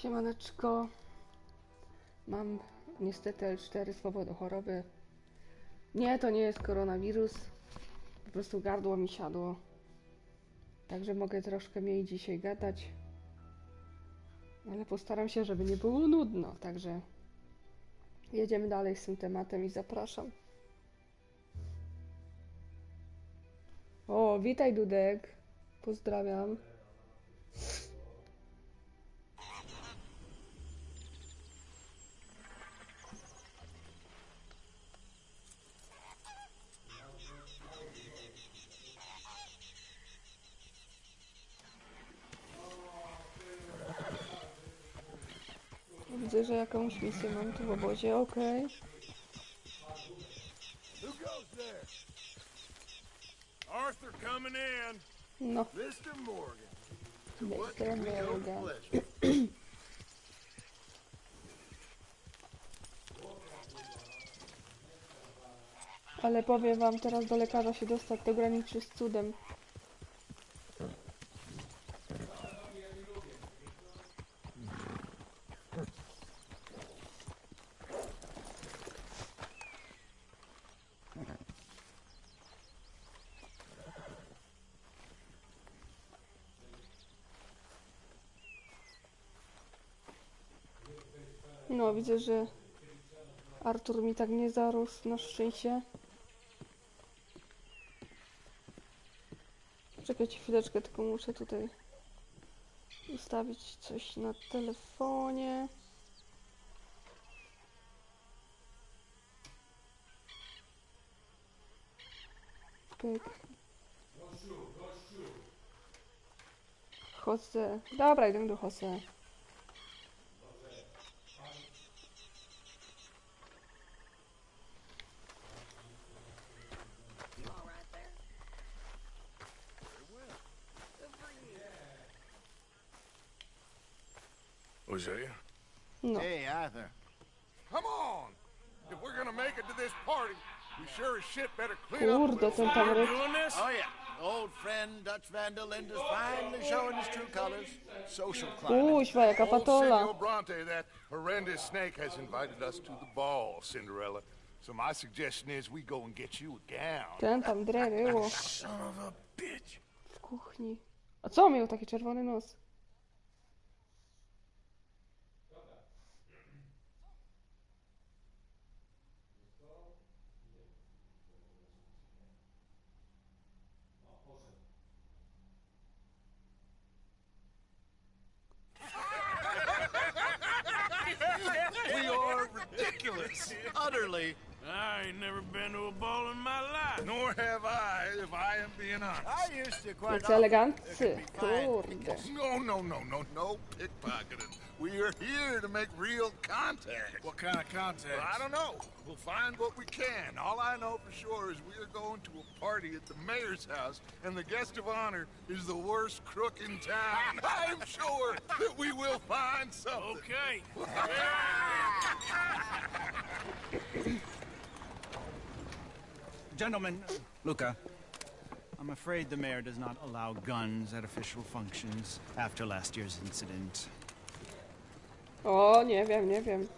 Siemaneczko. Mam niestety L4 z powodu choroby. Nie, to nie jest koronawirus. Po prostu gardło mi siadło. Także mogę troszkę mniej dzisiaj gadać. Ale postaram się, żeby nie było nudno. Także jedziemy dalej z tym tematem i zapraszam. O, witaj Dudek. Pozdrawiam. Widzę, że jakąś misję mam tu w obozie, okej. Arthur coming in. No, Mr. Morgan. Mr. Morgan. Ale powiem wam, teraz do lekarza się dostać to graniczy z cudem. No, widzę, że Artur mi tak nie zarósł, na szczęście. Czekajcie chwileczkę, tylko muszę tutaj ustawić coś na telefonie. Pyk. Jose. Dobra, idę do Jose. Hosea? No. Hey, Arthur. Come on! If we're gonna make it to this party, we sure as shit better clean up. Kurde, ten tam We're ryk. doing this? Oh, yeah. Old friend Dutch Van der Linde's finally showing his true colors. Social climate. Kuźwa, jaka Old patola. Senor Bronte, that horrendous snake, has invited us to the ball, Cinderella. So my suggestion is we go and get you a gown. Ten tam dreryło Son of a bitch. w kuchni. A co miał taki czerwony nos? We are ridiculous. Utterly. I ain't never been to a ball in my life. Nor have I, if I am being honest. I used to quite Jacy often. eleganccy. Kurde. No pickpocketing. We are here to make real contact. What kind of contact? Well, I don't know. We'll find what we can. All I know for sure is we are going to a party at the mayor's house, and the guest of honor is the worst crook in town. I'm sure that we will find something. Okay. Gentlemen, Luca, I'm afraid the mayor does not allow guns at official functions after last year's incident. O, nie wiem, nie wiem.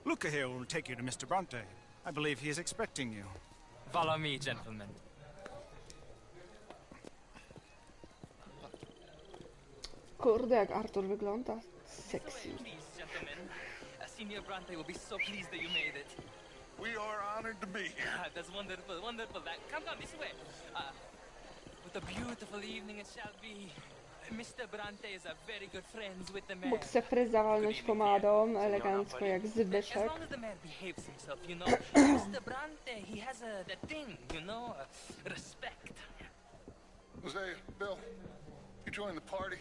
Luca here will take you to Mr. Bronte. I believe he is expecting you. Follow me, gentlemen. Kurde, jak Artur wygląda. Sexy. Please, gentlemen. Senior Bronte will be so pleased that you made it. We are honored to be here. That's wonderful, wonderful. Come, this way. What a beautiful evening it shall be. Mr. Bronte is a very good friends with the mayor. Mógł se fryza walnąć pomadą, elegancko jak As Zbyszek. long as the mayor behaves himself, you know. Mr. Bronte, he has that thing, you know, respect. Hosea, Bill, you join the party.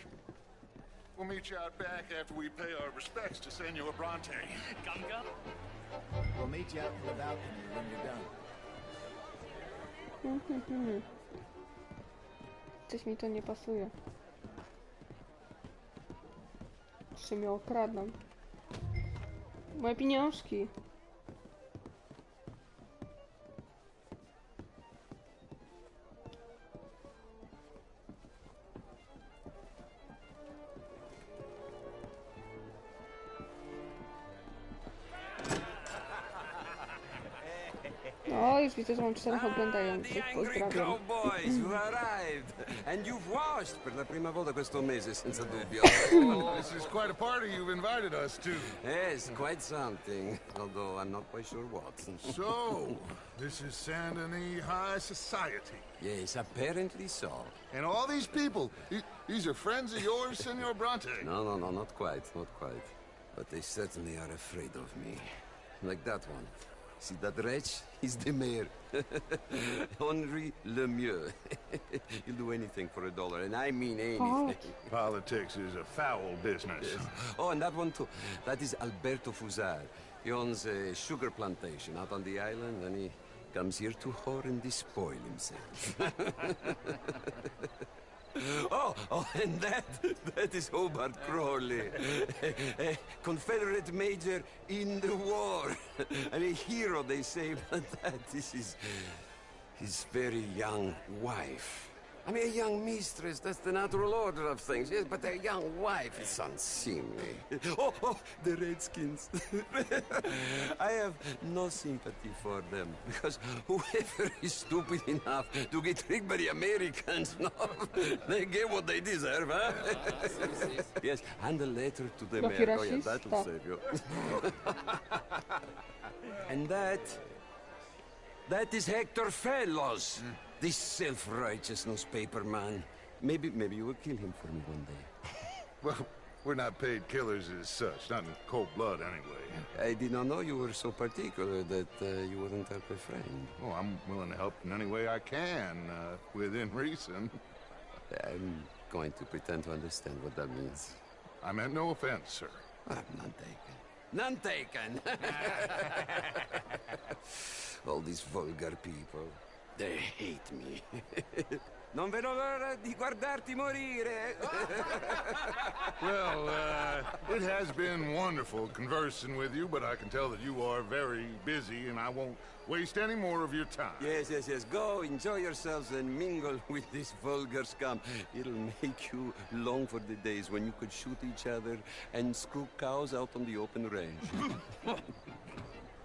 We'll meet you out back after we pay our respects to Senor Bronte. Ganga? We'll meet you out in the balcony when you're done. Coś mi to nie pasuje. Jeszcze mnie okradną. Moje pieniążki. O, już widzę, że mam 4 The oglądających. angry Pozdrawiam. cowboys who arrived. And you've washed per la prima volta questo mese, senza dubbio. This is quite a party you've invited us to. Yes, quite something. Although I'm not quite sure what. So, this is Saint Denis High Society. Yes, apparently so. And all these people, these are friends of yours, Senor Bronte? No, not quite, not quite. But they certainly are afraid of me. Like that one. See that wretch? He's the mayor. Henri Lemieux. He'll do anything for $1, and I mean anything. Politics is a foul business. Yes. Oh, and that one too. That is Alberto Fusar. He owns a sugar plantation out on the island, and he comes here to whore and despoil himself. Oh, and that is Hobart Crawley, a Confederate major in the war, and a hero, they say, but that is his very young wife. I mean, a young mistress, that's the natural order of things, yes, but a young wife is unseemly. Oh, the Redskins. I have no sympathy for them, because whoever is stupid enough to get tricked by the Americans, no, they get what they deserve, huh? Yes, and a letter to the mayor. Oh, yeah, that'll save you. And that is Hector Fellows. This self-righteous newspaper man. Maybe you will kill him for me one day. Well, we're not paid killers as such, not in cold blood anyway. I did not know you were so particular that you wouldn't help a friend. Oh, I'm willing to help in any way I can, within reason. I'm going to pretend to understand what that means. I meant no offense, sir. None taken. None taken! All these vulgar people. They hate me. Non vedo l'ora di guardarti morire. Well, it has been wonderful conversing with you, but I can tell that you are very busy, and I won't waste any more of your time. Yes. Go, enjoy yourselves, and mingle with this vulgar scum. It'll make you long for the days when you could shoot each other and screw cows out on the open range.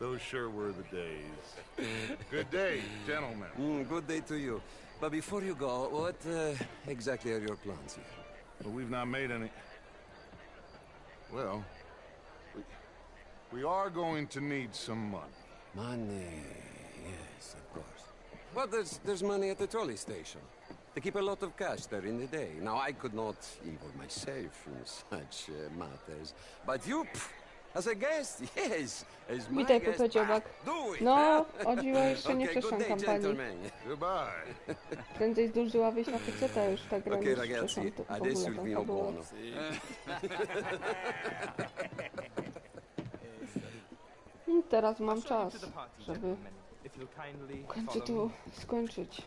Those sure were the days. Good day, gentlemen. Good day to you. But before you go, what exactly are your plans here? Well, we've not made any... Well, we are going to need some money. Money, yes, of course. Well, there's money at the trolley station. They keep a lot of cash there in the day. Now, I could not involve myself in such matters. But you... As a guest, yes. As my Witaj, guest, Popeciobak. do it. No, o dziwo jeszcze nie Okay, przeszłam good day, kampanii. gentlemen. Goodbye. Prędzej zdążyła wyjść na PC, już ta gra Ok, niż ragazzi, przeszłam to w adesso ogóle il tą mio fabułę. buono. I teraz mam czas, żeby If you'll kindly w końcu follow tu me. skończyć.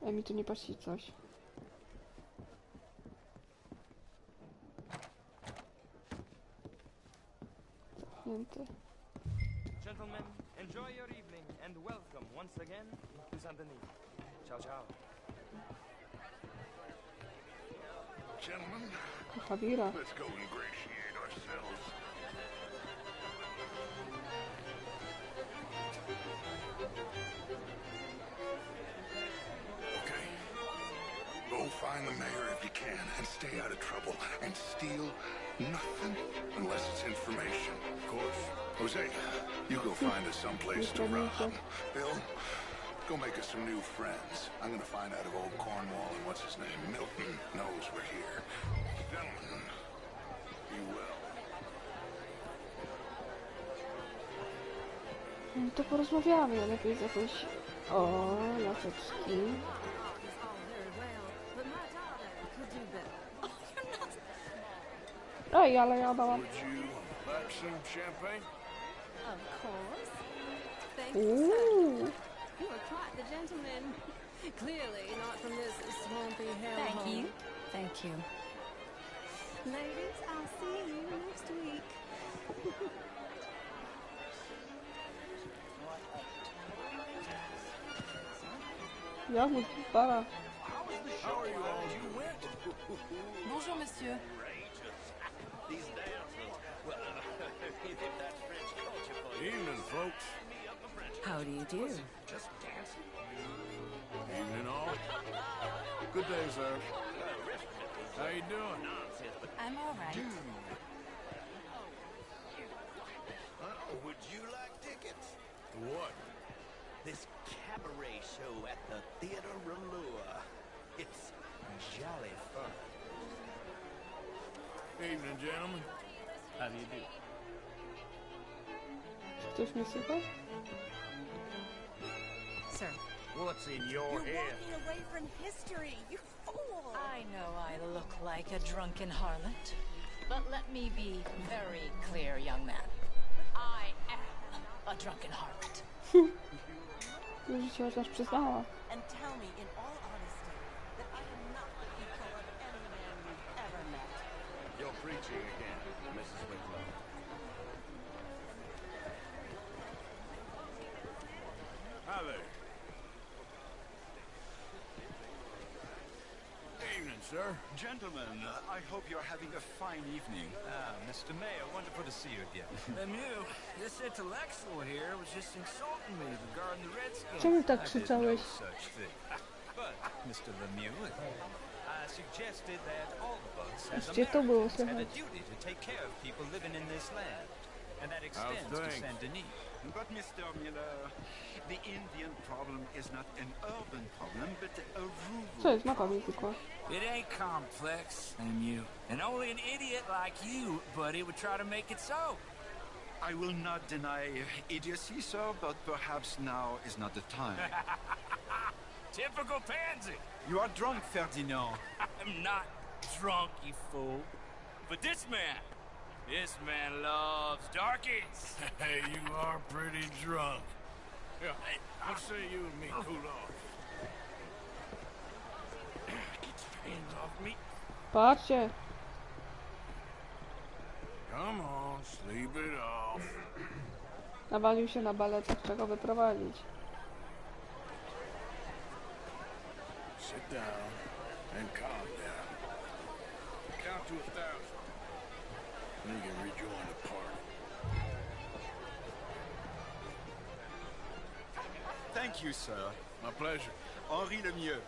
A mi tu nie pasi coś. Zamknięte. Gentlemen, enjoy your evening and welcome once again to Saint Denis. Ciao, ciao. Gentlemen, Hawira. let's go ingratiate ourselves. Okay. Go find the mayor if you can and stay out of trouble. And steal nothing unless it's information. Of course. Jose, you go find us someplace to rob. Bill, go make us some new friends. I'm gonna find out if old Cornwall and what's his name, Milton, knows we're here. Gentlemen, be well. No to porozmawiamy, lepiej z jakąś... O, laseczki. Ej, ale ja dałam... Would you like some champagne? Of course. Thank you, sir. Uuu, You are quite the gentleman. Clearly not from this swampy hellhole. Thank you. Thank you. Ladies, I'll see you next week. ja mu para. Bonjour, monsieur. Evening, folks. How do you do? Evening, all. Good day, sir. How you doing? I'm all right. Would you like tickets? What? This cabaret show at the Theater Rallua. It's jolly fun. Evening, gentlemen. How do you do? Ktoś mnie słychać? Sir, What's in your You're head? walking away from history, you fool! I know I look like a drunken harlot, but let me be very clear, young man. I am a drunken harlot. Już się chociaż przyznała. And tell me in all honesty that I am not the equal of any man you've ever met. You're preaching again, Mrs. Winslow. Hi there. Evening, sir. Gentlemen, I hope you're having a fine evening. Mr. Mayor, wonderful to see you again. Lemieux, this intellectual here was just insulting me regarding the Redskins. Czemu tak krzyczałeś? Such thing. But, Mr. Lemieux, I suggested that all of us as Gdzie to było Americans had a słychać? duty to take care of people living in this land. And that extends to things? Saint-Denis. But, Mr. Miller, the Indian problem is not an urban problem, but a rural. Co jest? Mapa mi znikła. It ain't complex, Lemieux. And only an idiot like you, buddy, would try to make it so. I will not deny idiocy, sir, but perhaps now is not the time. Typical pansy. You are drunk, Ferdinand. I'm not drunk, you fool. But this man loves darkies. Hey, you are pretty drunk. Yeah, hey, what say you and me cool off? Get your hands off me. Patrzcie! Come on, sleep it off. Nawalił się na baletach, czego wyprowadzić. Sit down and calm down. Count to 1,000. And you can rejoin the party. Thank you, sir. My pleasure. Henri Lemieux.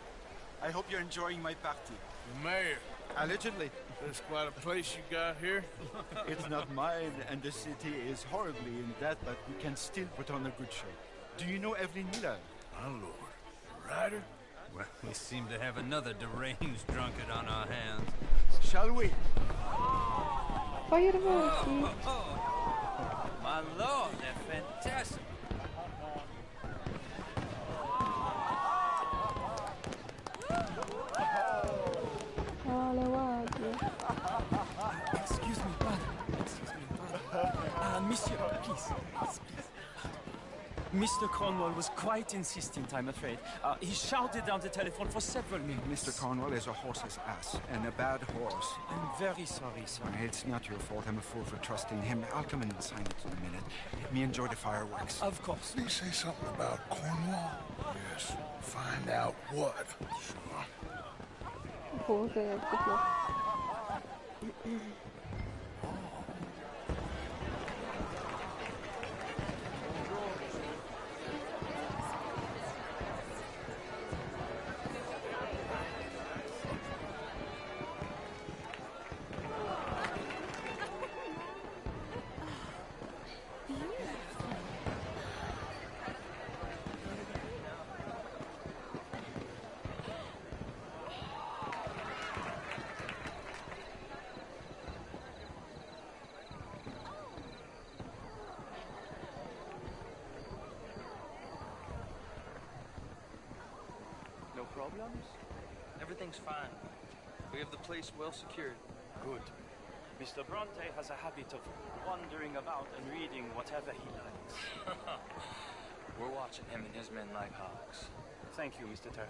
I hope you're enjoying my party. The mayor. Allegedly. That's quite a place you got here. It's not mine, and the city is horribly in debt, but we can still put on a good show. Do you know Evelyn Miller? My lord. Ryder? Well, we seem to have another deranged drunkard on our hands. Shall we? Fajerwerki! My lord, they're fantastic. Ale ładnie. Excuse me, brother. Excuse me, brother. Monsieur, please. Mr. Cornwall was quite insistent, I'm afraid. He shouted down the telephone for several minutes. Mr. Cornwall is a horse's ass, and a bad horse. I'm very sorry, sir. It's not your fault. I'm a fool for trusting him. I'll come in and sign it in a minute. Let me enjoy the fireworks. Of course. Did he say something about Cornwall? Yes. Find out what. Sure. Kurde, jak głupio. No problems? Everything's fine. We have the place well secured. Good. Mr. Bronte has a habit of wandering about and reading whatever he likes. We're watching him and his men like hawks. Thank you, Mr. Turner.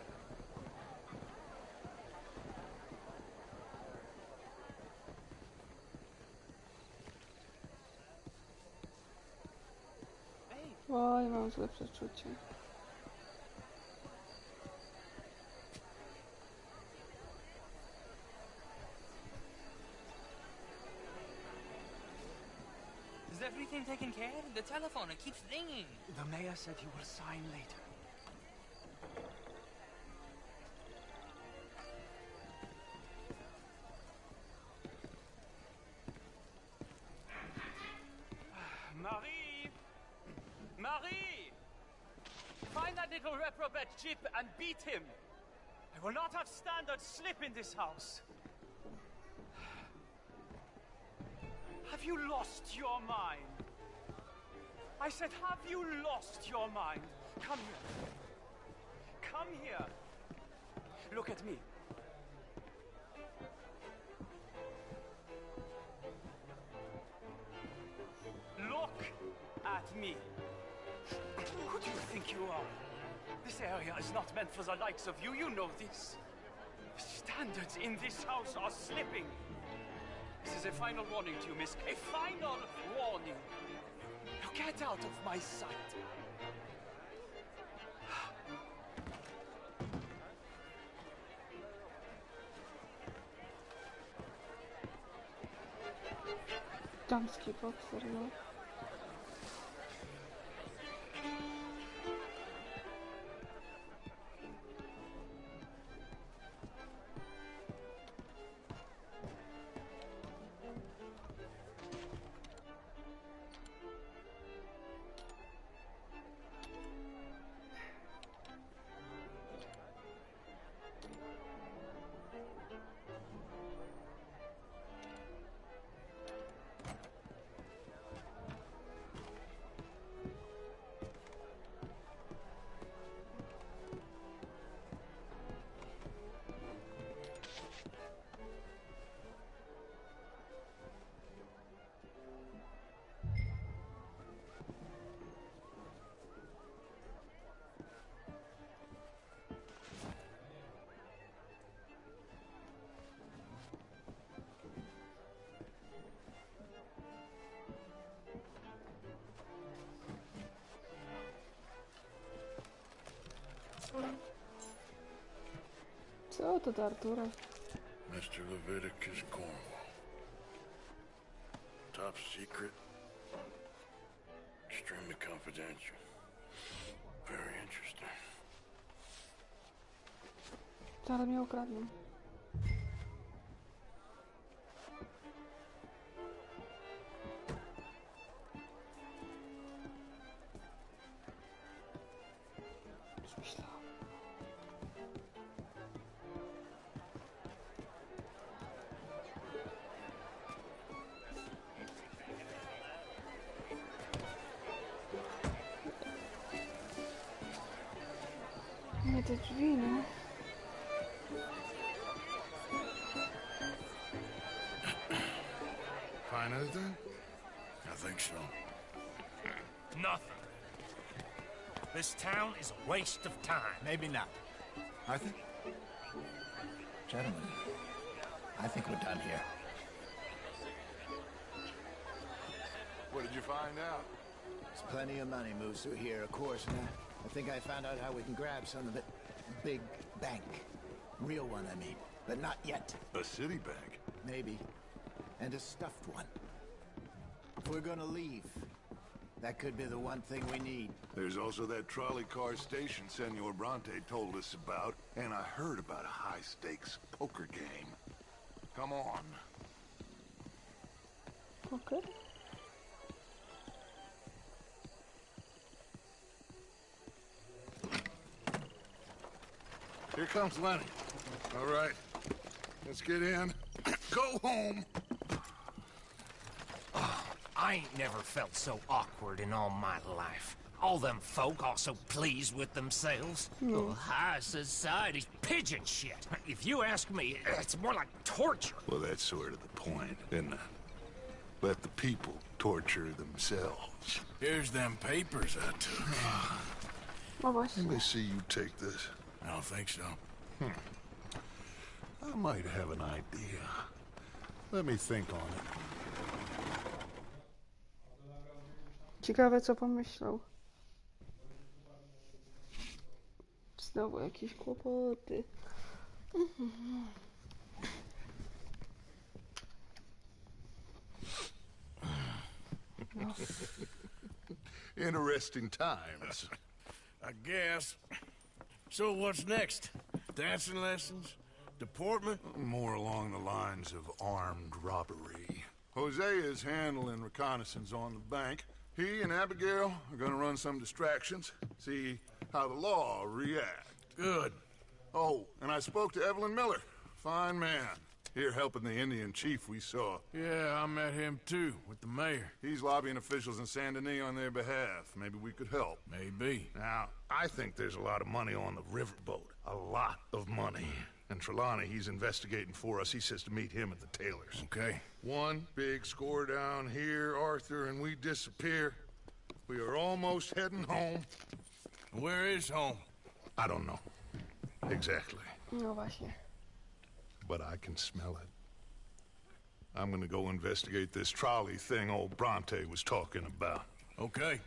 Oj, mam złe przeczucie. Is everything taken care of? The telephone, it keeps ringing. The mayor said he will sign later. Marie! Marie! Find that little reprobate Chip and beat him! I will not have standard slip in this house! Have you lost your mind? I said, have you lost your mind? Come here. Come here. Look at me. Look at me. Who do you think you are? This area is not meant for the likes of you. You know this. The standards in this house are slipping. This is a final warning to you, miss. A final warning. Now get out of my sight. Damski bokser, no. Co to do Artura? Mr. Leviticus Cornwall. Top secret. Extremely confidential. Very interesting. Zaraz mnie ukradną. Już myślałam. Nie te drzwi, no. Find anything? I think so. Nothing. This town is a waste of time. Maybe not. Arthur? Gentlemen, I think we're done here. What did you find out? There's plenty of money moves through here, of course, and I think I found out how we can grab some of it. Big bank. Real one, I mean. But not yet. A city bank? Maybe. And a stuffed one. If we're gonna leave, that could be the one thing we need. There's also that trolley car station Senor Bronte told us about, and I heard about a high-stakes poker game. Come on. Poker? Here comes Lenny. All right, let's get in. Go home. I ain't never felt so awkward in all my life. All them folk all so pleased with themselves. Oh, high society's pigeon shit. If you ask me, it's more like torture. Well, that's sort of the point, isn't it? Let the people torture themselves. Here's them papers I took. No właśnie. Let me see you take this. I don't think so. I might have an idea. Let me think on it. Ciekawe, co pomyślał. Znowu jakieś kłopoty. No. Interesting times. I guess. So what's next? Dancing lessons? Deportment? More along the lines of armed robbery. Hosea is handling reconnaissance on the bank. He and Abigail are gonna run some distractions, see how the law reacts. Good. Oh, and I spoke to Evelyn Miller. Fine man. Here helping the Indian chief we saw. Yeah, I met him too, with the mayor. He's lobbying officials in Saint Denis on their behalf. Maybe we could help. Maybe. Now, I think there's a lot of money on the riverboat. A lot of money. And Trelawney, he's investigating for us. He says to meet him at the Taylors. Okay. One big score down here, Arthur, and we disappear. We are almost heading home. Where is home? I don't know. Exactly. No właśnie. But I can smell it. I'm gonna go investigate this trolley thing old Bronte was talking about. Okay.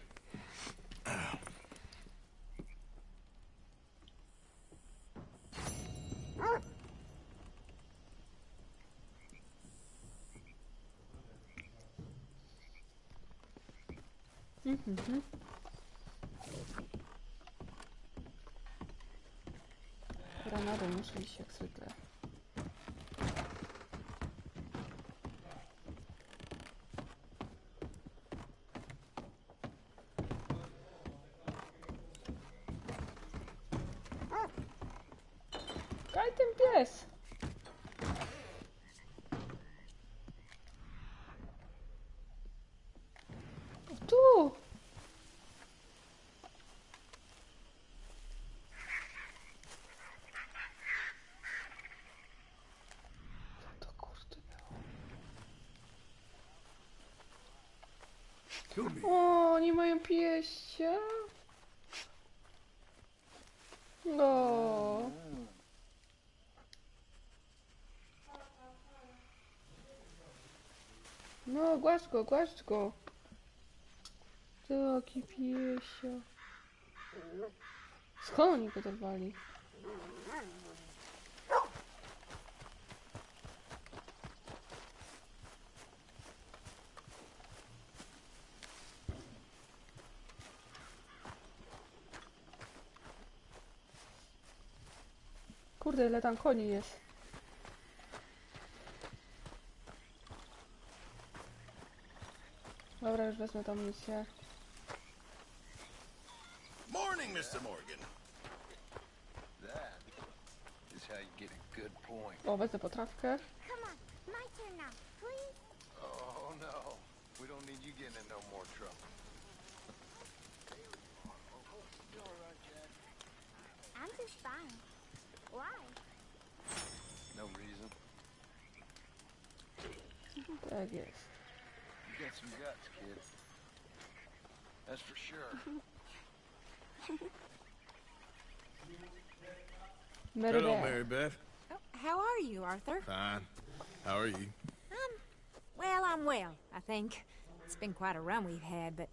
Granadą muszę iść jak zwykle. Kaj ten pies? Tu! Co to kurde było? O, nie mają pieścia? No. No, głaszcz go, głaszcz go. Taki piesio. Skąd oni go dorwali? Kurde, ile tam koni jest. Dobra, już wezmę tą misję. Morning, Mr. Morgan. That is how you get a good point. O, wezmę potrawkę. Come on, my turn now, please. Oh no, we don't need you getting in no more trouble. I'm just fine. Why? No reason. Tak jest. You got some guts, kid. That's for sure. Hello, Mary Beth. Oh, how are you, Arthur? Fine. How are you? Well, I'm well, I think. It's been quite a run we've had,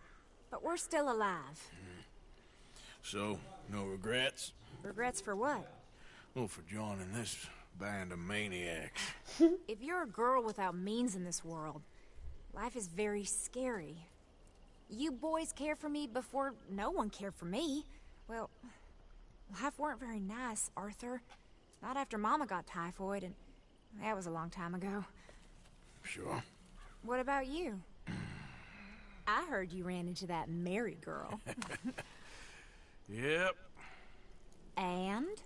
but we're still alive. So, no regrets? Regrets for what? Well, for joining this band of maniacs. If you're a girl without means in this world, life is very scary. You boys cared for me before no one cared for me. Well, life weren't very nice, Arthur. Not after Mama got typhoid, and that was a long time ago. Sure. What about you? I heard you ran into that Mary girl. Yep. And?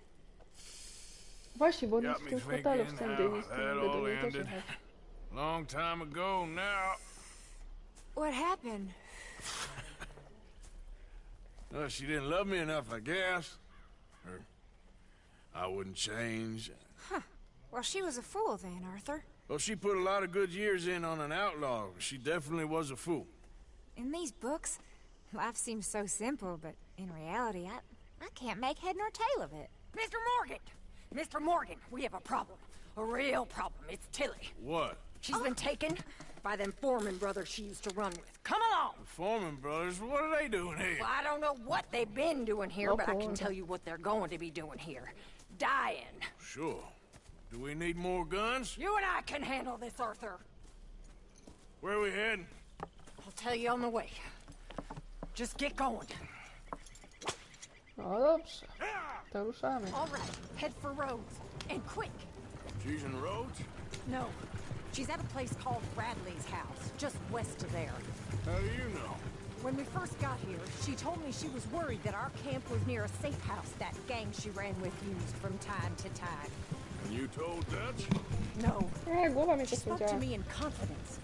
Właśnie, bo oni Got w me tym hotelu w thinking Saint how Denis, that to all do nie też ended. jechać. Long time ago now. What happened? Well, she didn't love me enough, I guess. Or I wouldn't change. Huh. Well, she was a fool then, Arthur. Well, she put a lot of good years in on an outlaw. She definitely was a fool. In these books, life seems so simple, but in reality, I can't make head nor tail of it. Mr. Morgan! Mr. Morgan, we have a problem. A real problem. It's Tilly. What? She's been taken by them Foreman brothers she used to run with. Come along! The Foreman brothers? What are they doing here? Well, I don't know what they've been doing here, but I can tell you what they're going to be doing here. Dying. Sure. Do we need more guns? You and I can handle this, Arthur. Where are we heading? I'll tell you on the way. Just get going. No dobrze. To ruszamy. All right, head for Rhodes. And quick. She's in Rhodes? No. She's at a place called Bradley's house, just west of there. How do you know? When we first got here, she told me she was worried that our camp was near a safe house that gang she ran with used from time to time. And you told Dutch? No. Głowa mnie She spoke to posłuchała. me in confidence.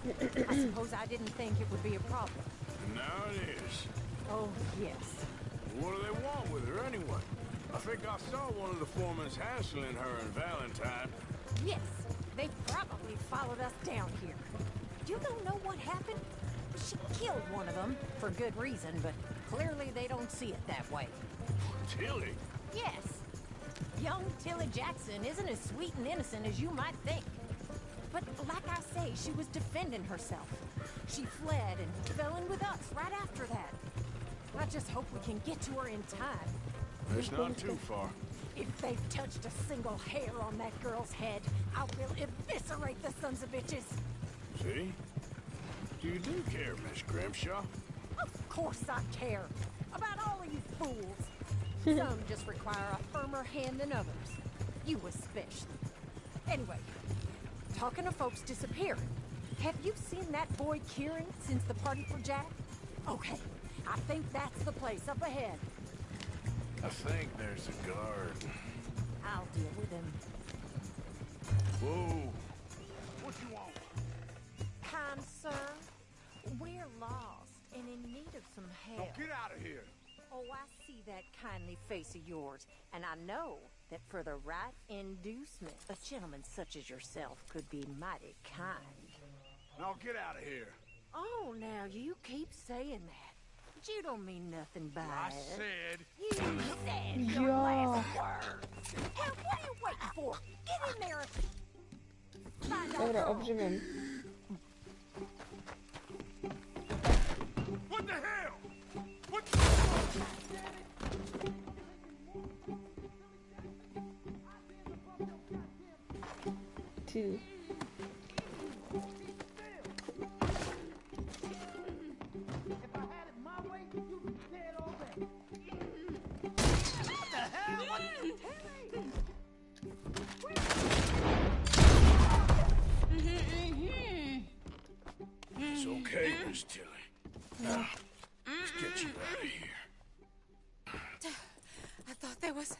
I suppose I didn't think it would be a problem. And now it is. Oh, yes. What do they want with her anyway? I think I saw one of the foremans hassling her and Valentine. Yes, they probably followed us down here. You don't know what happened? She killed one of them, for good reason, but clearly they don't see it that way. Tilly? Yes. Young Tilly Jackson isn't as sweet and innocent as you might think. But like I say, she was defending herself. She fled and fell in with us right after that. I just hope we can get to her in time. It's not too far. If they've touched a single hair on that girl's head, I will eviscerate the sons of bitches. See? You do care, Miss Grimshaw. Of course I care. About all of you fools. Some just require a firmer hand than others. You especially. Anyway, talking of folks disappearing, have you seen that boy Kieran since the party for Jack? Okay, I think that's the place up ahead. I think there's a guard. I'll deal with him. Whoa. What you want? Kind sir, we're lost and in need of some help. Now get out of here. Oh, I see that kindly face of yours, and I know that for the right inducement, a gentleman such as yourself could be mighty kind. Now get out of here. Oh, now you keep saying that. But you don't mean nothing by I it. said... You said your last words. Well, what are you waiting for? Get in there and... Find out Dobra, girl. obrzymiem. What the hell? What Tilly. It's okay, Miss Tilly. Now, let's get you out of here. I thought there was...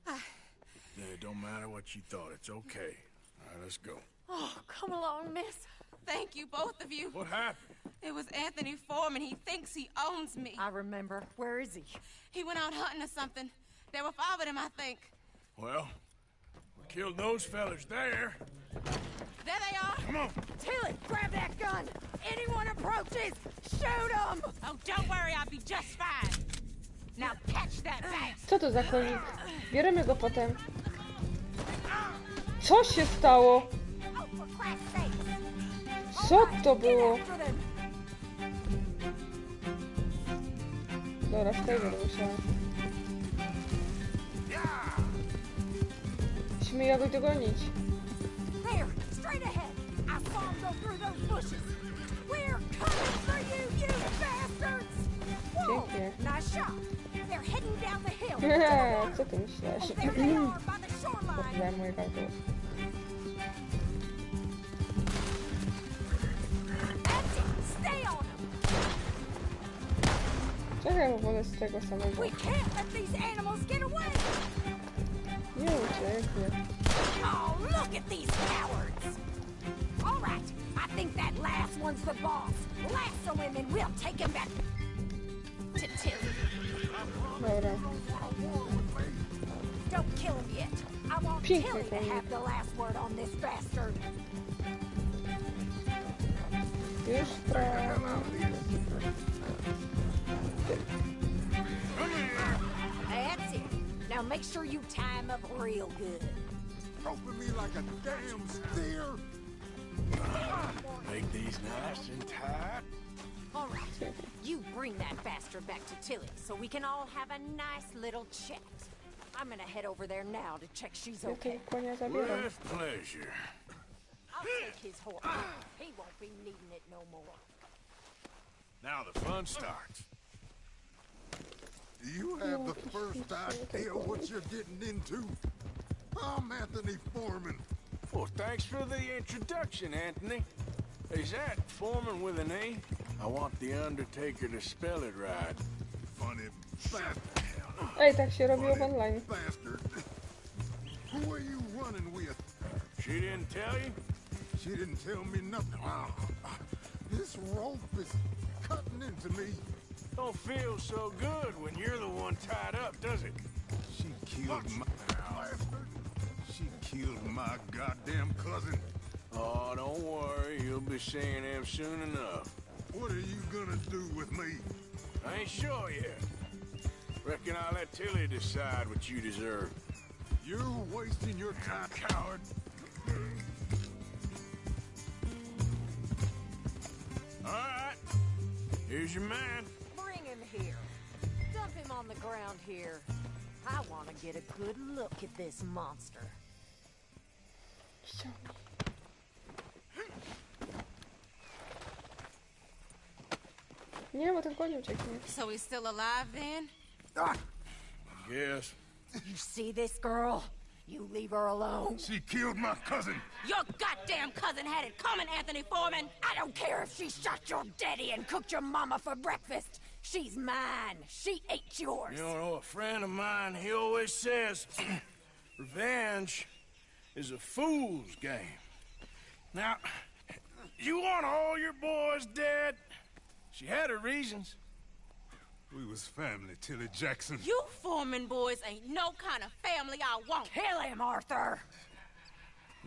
Yeah, it don't matter what you thought. It's okay. All right, let's go. Oh, come along, miss. Thank you, both of you. What happened? It was Anthony Foreman. He thinks he owns me. I remember. Where is he? He went out hunting or something. There were 5 of them, I think. Well, we killed those fellas there. There they are. Come on. Tilly, grab that gun. Anyone approaches, shoot them. Oh, don't worry. I'll be just fine. Now catch that bag. Co to za kozik? Bierzemy go potem. Co się stało? Co to było? Dobra, z tego musiałem. Musimy jakoś dogonić. There, straight ahead. I saw him go through those bushes. We're coming for you, you bastards! Whoa, nice shot. They're heading down the hill. Co ty myślałeś? Oh, there they are by the shoreline. Pochowałem moje gardło. That's it. Stay on them. Czekaj, bo wolę z tego samego. We can't let these animals get away. Nie ucieknie. Oh, look at these cowards. All right, I think that last one's the boss. Lasso him and we'll take him back to Tilly. Dobra. Don't kill him yet. I want Tilly to have the last word on this bastard. Już That's it. Now make sure you tie him up real good. Roping me like a damn steer. Make these nice and tight. All right, you bring that bastard back to Tilly so we can all have a nice little chat. I'm gonna head over there now to check she's okay. With pleasure. I'll take his horse. He won't be needing it no more. Now the fun starts. You have the first idea what you're getting into? I'm Anthony Foreman. Well, thanks for the introduction, Anthony. Is that Foreman with an A? I want the Undertaker to spell it right. Funny bastard. Ej, tak się robiło w online. Bastard. Who are you running with? She didn't tell you? She didn't tell me nothing. This rope is cutting into me. Don't feel so good when you're the one tied up, does it? She killed my bastard. She killed my goddamn cousin. Oh, don't worry. You'll be seeing him soon enough. What are you gonna do with me? I ain't sure yet. Reckon I'll let Tilly decide what you deserve. You're wasting your time, coward. All right. Here's your man. Bring him here. Dump him on the ground here. I want to get a good look at this monster. Nie, bo ten koń ucieknie. So he's still alive then? Yes. You see this girl? You leave her alone. She killed my cousin. Your goddamn cousin had it coming, Anthony Foreman. I don't care if she shot your daddy and cooked your mama for breakfast. She's mine. She ate yours. You know, a friend of mine, he always says, revenge is a fool's game. Now, you want all your boys dead? She had her reasons. We was family, Tilly Jackson. You Foreman boys ain't no kind of family I want. Kill him, Arthur.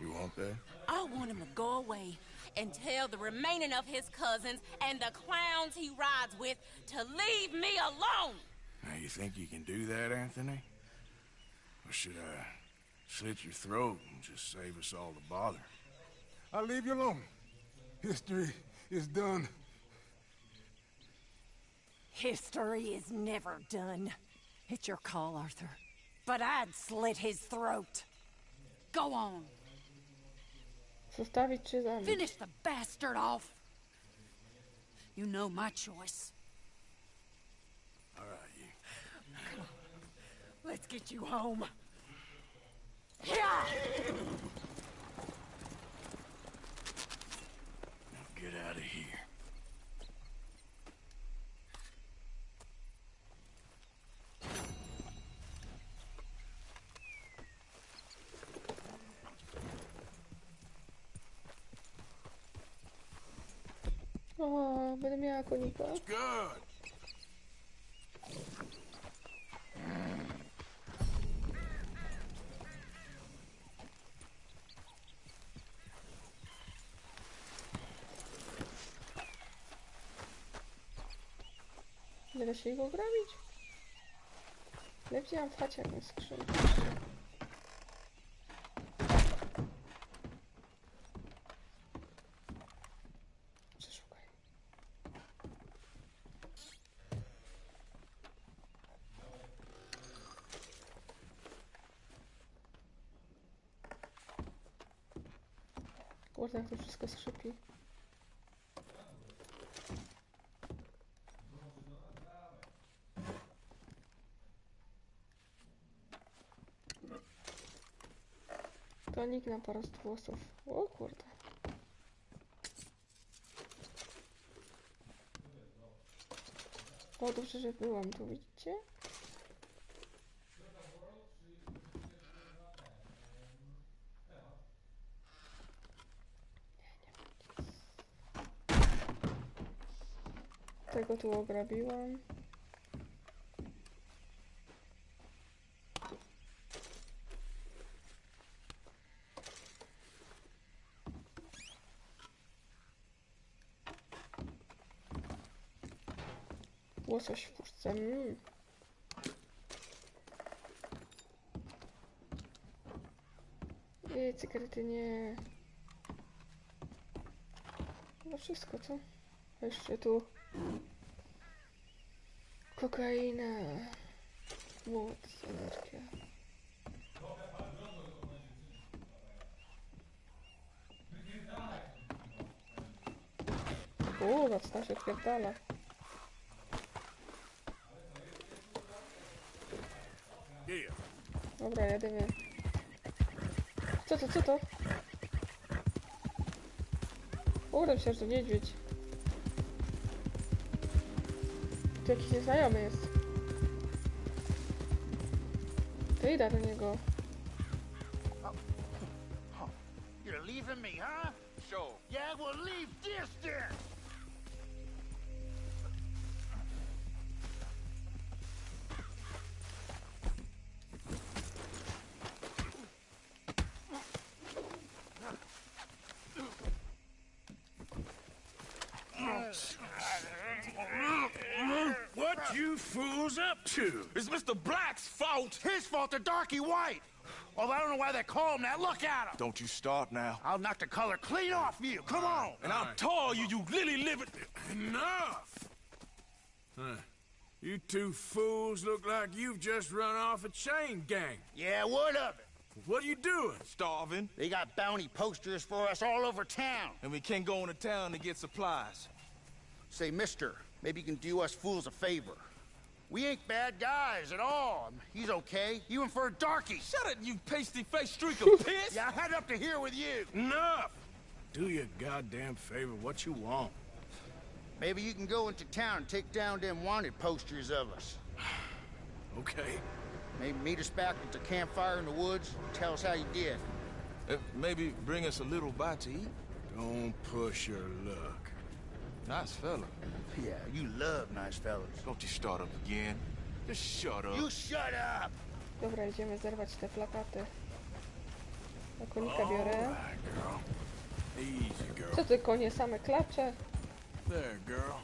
You want that? I want him to go away and tell the remaining of his cousins and the clowns he rides with to leave me alone. Now, you think you can do that, Anthony? Or should I slit your throat and just save us all the bother? I'll leave you alone. History is done. History is never done. It's your call, Arthur. But I'd slit his throat. Go on. Zostawić czy zabić? Finish the bastard off. You know my choice. All right, you. Come on. Let's get you home. Yeah! Now get out of here. O, będę miała konika. Good. Nie da się go grabić? Ja widziałam w chacie jakąś skrzynkę. Przeszukaj. Kurde, jak to wszystko skrzypi. Tonik na porost włosów. O kurde. O, dobrze, że byłam tu, widzicie? Tego tu ograbiłam. Łosoś w puszce. Jej, cygarety nie. No wszystko, co? A jeszcze tu kokaina. Młot, energia. Kurwa, co tam się odpierdala. Dobra, jedziemy. Co to, co to? Kurde, myślę, że to niedźwiedź. Tu jakiś nieznajomy jest. To idę do niego. You're leaving me, huh? Sure. Yeah, well, leave this then. What you fools up to? It's Mr. Black's fault. His fault, the darky white. Well, I don't know why they call him that. Look at him. Don't you start now. I'll knock the color clean off you. Come on. And I'll tar you, you lily-livered... Enough! Huh. You two fools look like you've just run off a chain gang. Yeah, what of it? What are you doing? Starving. They got bounty posters for us all over town. And we can't go into town to get supplies. Say, mister, maybe you can do us fools a favor. We ain't bad guys at all. He's okay, even for a darky. Shut it, you pasty-faced streak of piss! Yeah, I had up to here with you. Enough! Do your goddamn favor what you want. Maybe you can go into town and take down them wanted posters of us. Okay. Maybe meet us back at the campfire in the woods and tell us how you did. Maybe bring us a little bite to eat. Don't push your luck. Nice fella. Yeah, you love nice fellas. Don't you start up again. Just shut up. You shut up! Dobra, idziemy zerwać te plakaty. Na konika biorę. Easy, girl. Co ty, konie, same klacze? There, girl.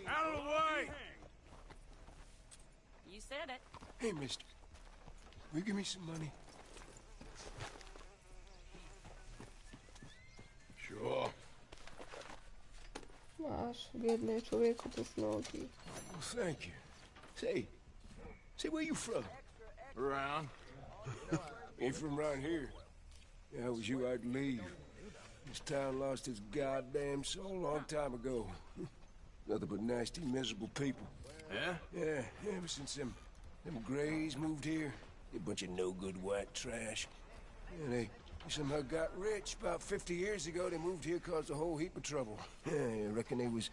Out of the way! You said it. Hey, mister. Will you give me some money? Sure. Masz, biedny człowieku, bez nogi. Well, thank you. Say, where you from? Around. Ain't from around here. If I was you, I'd leave. This town lost its goddamn soul a long time ago. Nothing but nasty, miserable people. Yeah? Yeah, ever since them Greys moved here. A bunch of no-good white trash. Yeah, they somehow got rich. About 50 years ago, they moved here, caused a whole heap of trouble. Yeah, I reckon they was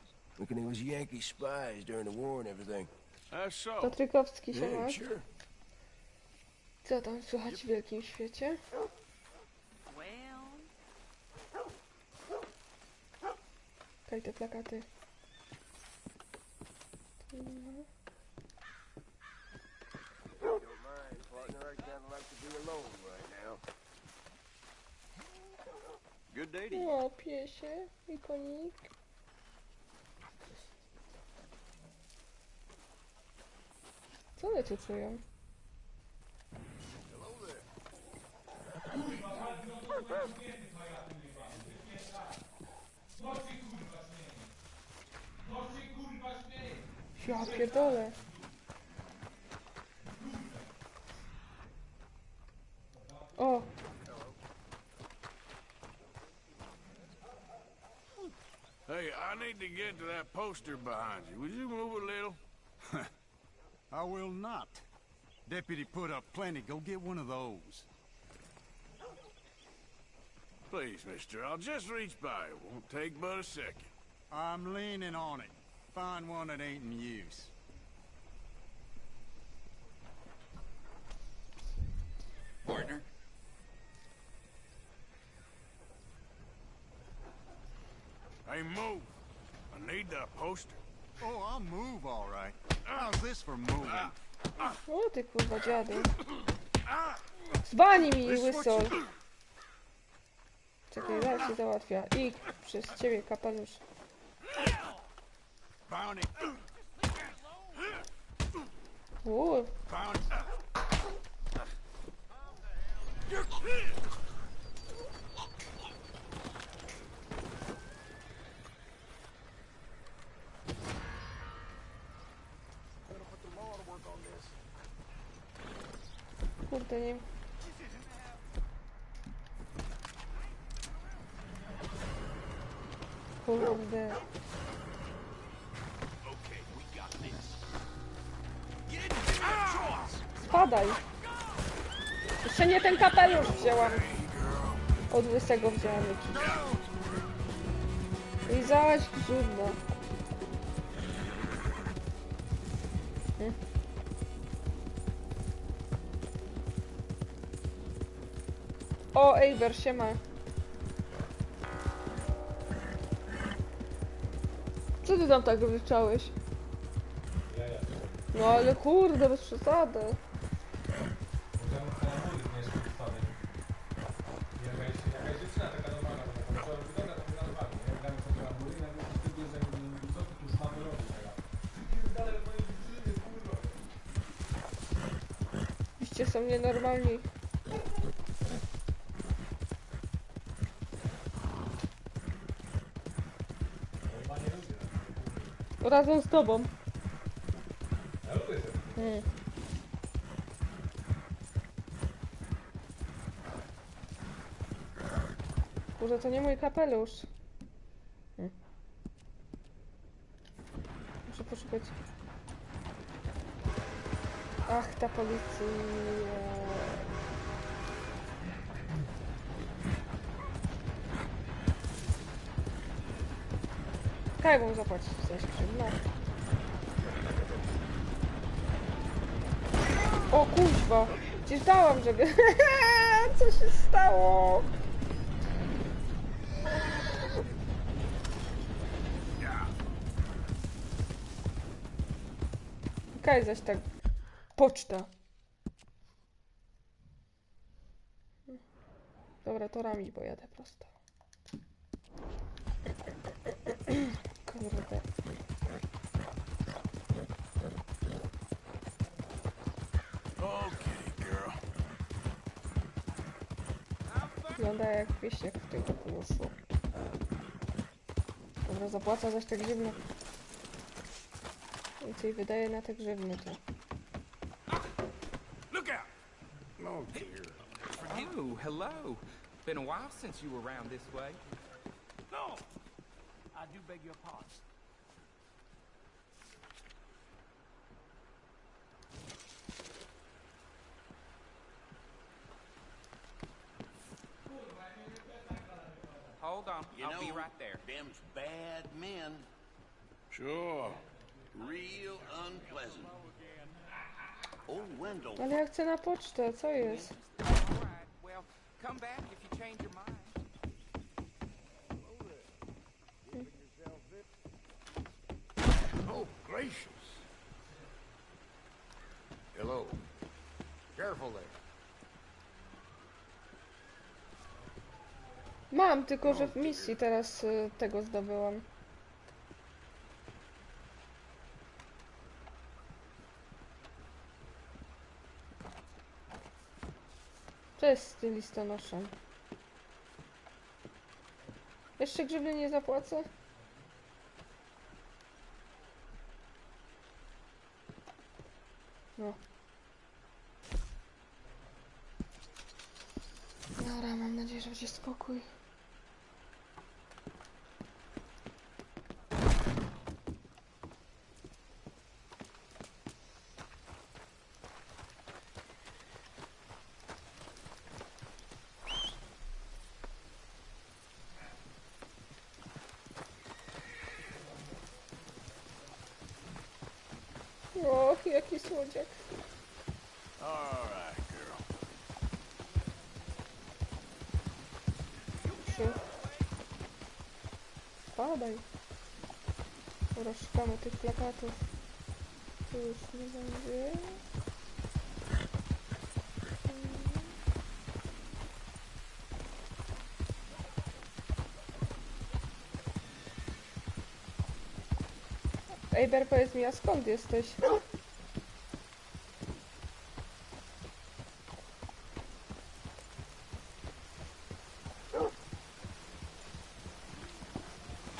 Yankee spies during the war and everything. That's so. Patrykowski się Yeah, masz. sure. Co tam słychać w wielkim świecie? Kaj te plakaty. Good day to you. O, piesie i konik. Co one tu czują? Ja pierdolę. O! Hey, I need to get to that poster behind you. Would you move a little? I will not. Deputy put up plenty. Go get one of those. Please, mister, I'll just reach by. It won't take but a second. I'm leaning on it. Find one that ain't in use. Partner. Hey, move. I need that poster. Oh, I'll move, all right. How's this for moving? O ty kurwa dziady. Zbani mi łysol. Czekaj, zaraz się załatwia. I przez ciebie kapelusz. Kurde, nie. Kurde. Spadaj. Jeszcze nie ten kapelusz wzięłam. Od łysego wzięłam jakiś. I zaś grzywno. O, Eivor, siema. Co ty tam tak wyczałeś? No ale kurde, bez przesady. Wyście są nienormalni. Razem z tobą. Kurde, to nie mój kapelusz. Muszę poszukać. Ach, ta policja. Kaj mu zapłacić coś krzywdę. O kuźwa! Przecież dałam, żeby... Co się stało? Kaj zaś tak... Poczta. Dobra, torami pojadę prosto. Kurde. Wygląda jak wieśniak w tym kapeluszu. Dobra, zapłaca zaś te grzywny. Więcej wydaje na te grzywny to. Oh, hello. Been a while since you were around this way. No, I do beg your pardon. Hold on, You I'll know, be right there. Them's bad men. Sure. Real unpleasant. Old Wendell. Ale ja chcę na pocztę, co jest? Alright, well, come back if you change your mind. Oh, gracious. Hello. Careful there. Mam, tylko że w misji teraz tego zdobyłam. Cześć, listonoszem. Jeszcze grzywny nie zapłacę? No. Dobra, mam nadzieję, że będzie spokój. Och, jaki słodziak. All right, girl. Spadaj. Dobra, szukamy tych plakatów. Tu już nie będzie. Eivor, powiedz mi, a skąd jesteś?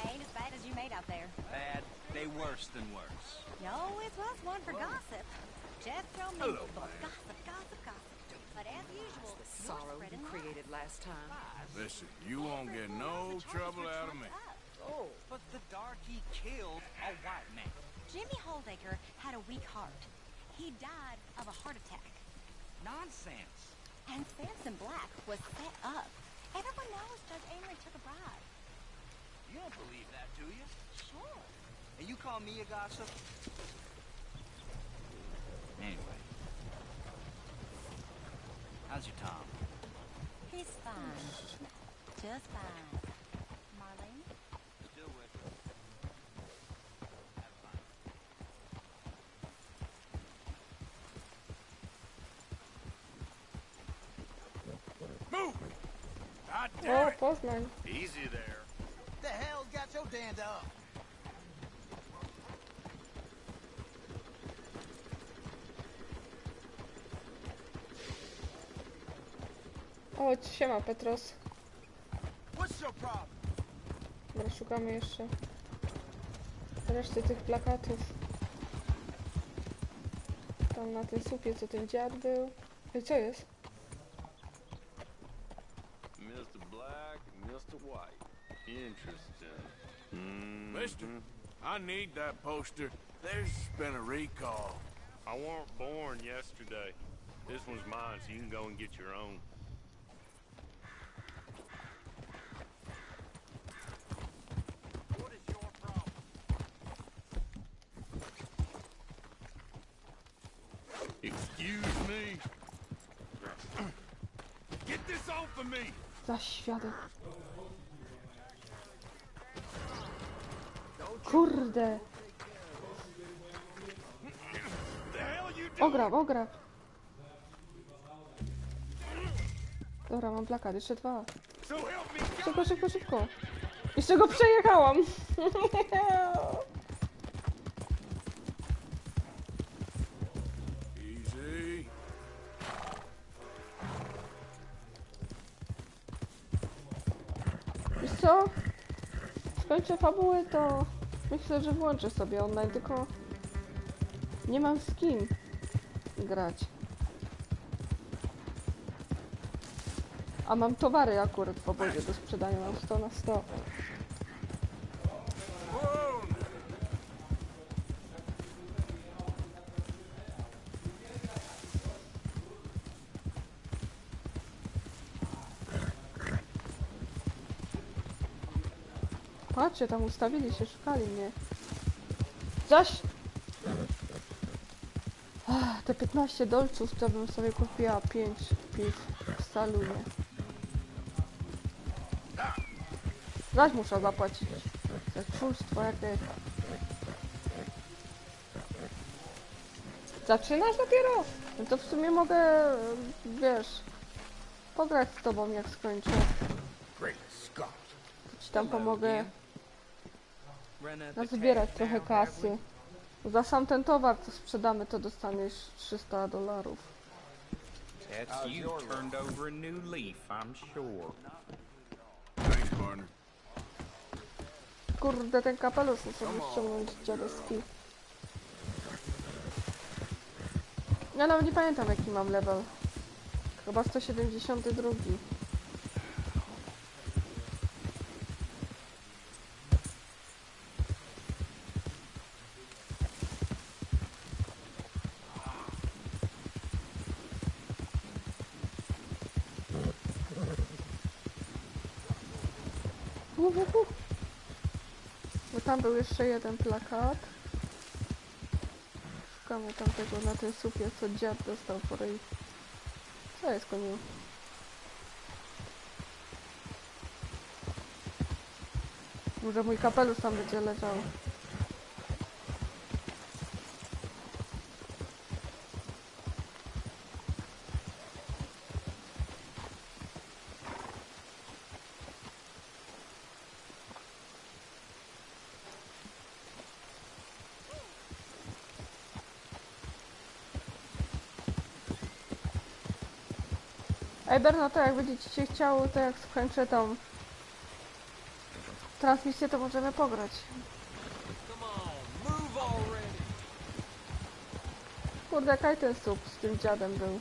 Ain't as bad as you made out there. Bad. They worse than worse. You always was one for gossip. Just throw me Hello, gossip, gossip, gossip. But as usual, The sorrow you created last time. Listen, you won't get no trouble out of me. Oh, but the darky killed a white man. Jimmy Holdaker had a weak heart. He died of a heart attack. Nonsense. And Samson Black was set up. Everyone knows Judge Amory took a bribe. You don't believe that, do you? Sure. And you call me a gossip? Anyway. How's your Tom? He's fine. Just fine. Marlene? Still with her. Have fun. Move! God O, damn it! Poznań. Easy there. The hell's got your dand up? O, siema Petros. What's your problem? Dobra, szukamy jeszcze reszty tych plakatów. Tam na tej słupie, co ten dziad był. Ej, co jest? Mr. Black, Mr. White. Interesting. Mister, I need that poster. There's been a recall. I weren't born yesterday. This one's mine, so you can go and get your own. What is your problem? Excuse me. Get this off of me! Za świadek. Kurde. Ograb, ograb. Dobra, mam plakat, jeszcze dwa. Szybko, szybko, szybko. Jeszcze go przejechałam. Easy. Wiesz co? Skończę fabułę, to myślę, że włączę sobie online, tylko nie mam z kim grać. A mam towary akurat w obozie do sprzedania, mam 100 na 100. Patrzcie, tam ustawili się, szukali mnie. Zaś! Te 15 dolców to bym sobie kupiła 5 piw w salonie. Zaś muszę zapłacić. Za czulstwo jakie. Zaczynasz dopiero? No to w sumie mogę, wiesz, pograć z tobą jak skończę. Ci tam pomogę nazbierać trochę kasy. Za sam ten towar, co sprzedamy, to dostaniesz $300. That's you turned over a new leaf, I'm sure. Thanks, partner. Kurde, ten kapelusz muszę ściągnąć dziadowski. Ja nawet nie pamiętam, jaki mam level. Chyba 172. Bo tam był jeszcze jeden plakat. Szukamy tamtego na tej supie, co dziad dostał po ryj. Co jest, koniu? Może mój kapelusz tam będzie leżał. Ej Berno, to jak będzie ci się chciało, to jak skończę tą transmisję, to możemy pograć. Kurde, jaki ten słup z tym dziadem był?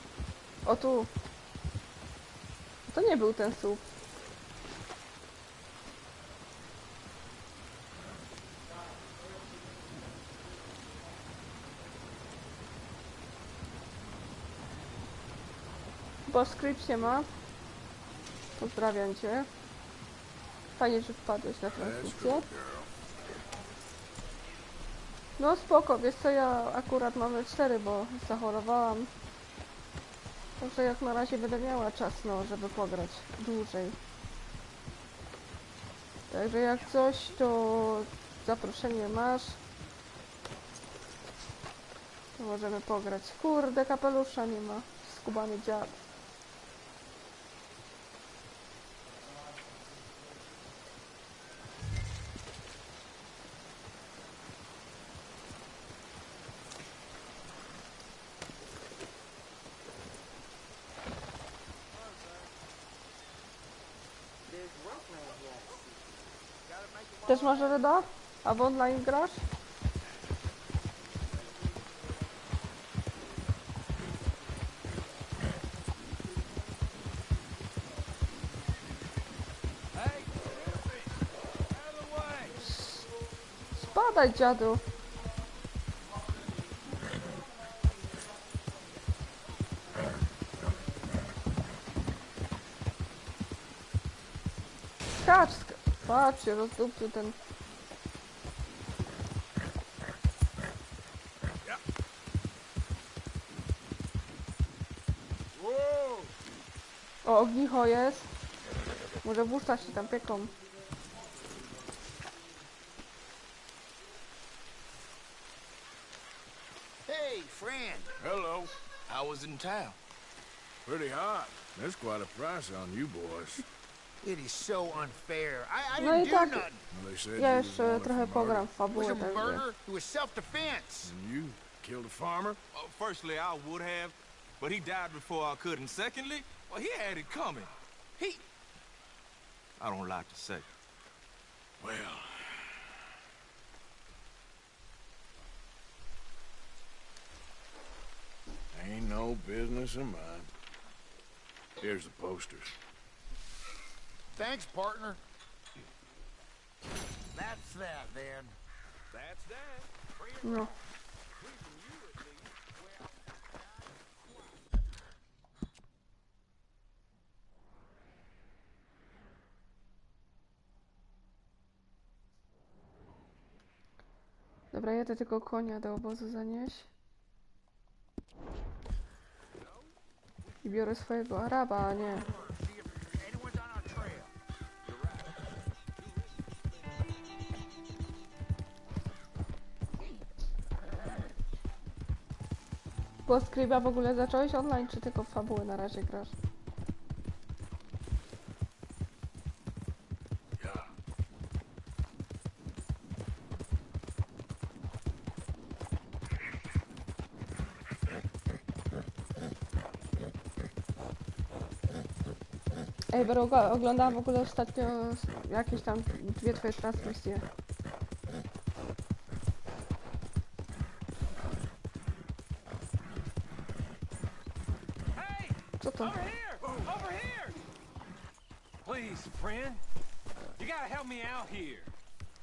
O tu. To nie był ten słup. Postscriptie ma. Pozdrawiam cię. Fajnie, że wpadłeś na transmisję. No spoko, wiesz co, ja akurat mamy 4, bo zachorowałam. Także jak na razie będę miała czas, no, żeby pograć dłużej. Także jak coś, to zaproszenie masz. To możemy pograć. Kurde, kapelusza nie ma. Skubany dziad. Też masz Reda? A w online grasz? Spadaj, dziadu. Skacz, patrzcie, rozdupcił ten. O, ognicho jest. Może w uszach się tam pieką. Hey, friend. Hello. How was it in town? Pretty hot. That's quite a price on you boys. It is so unfair. I No i didn't do tak, nothing. Well, they said ja you was jeszcze wanted trochę for pogram w It fabułę, wasn't także... murder. It was self-defense. And you killed a farmer? Firstly, I would have, but he died before I could. And secondly, well, he had it coming. I don't like to say. Well... Ain't no business of mine. Here's the posters. Thanks, partner. That's that, then. That's that. No. Dobra, jadę tylko konia do obozu zanieść. I biorę swojego Araba, a nie. Postscripta w ogóle zacząłeś online, czy tylko w fabułę na razie grasz? Ej, bo oglądałam w ogóle ostatnio jakieś tam 2 twoje transmisje. Co to? Over here! Please, friend. You gotta help me out here.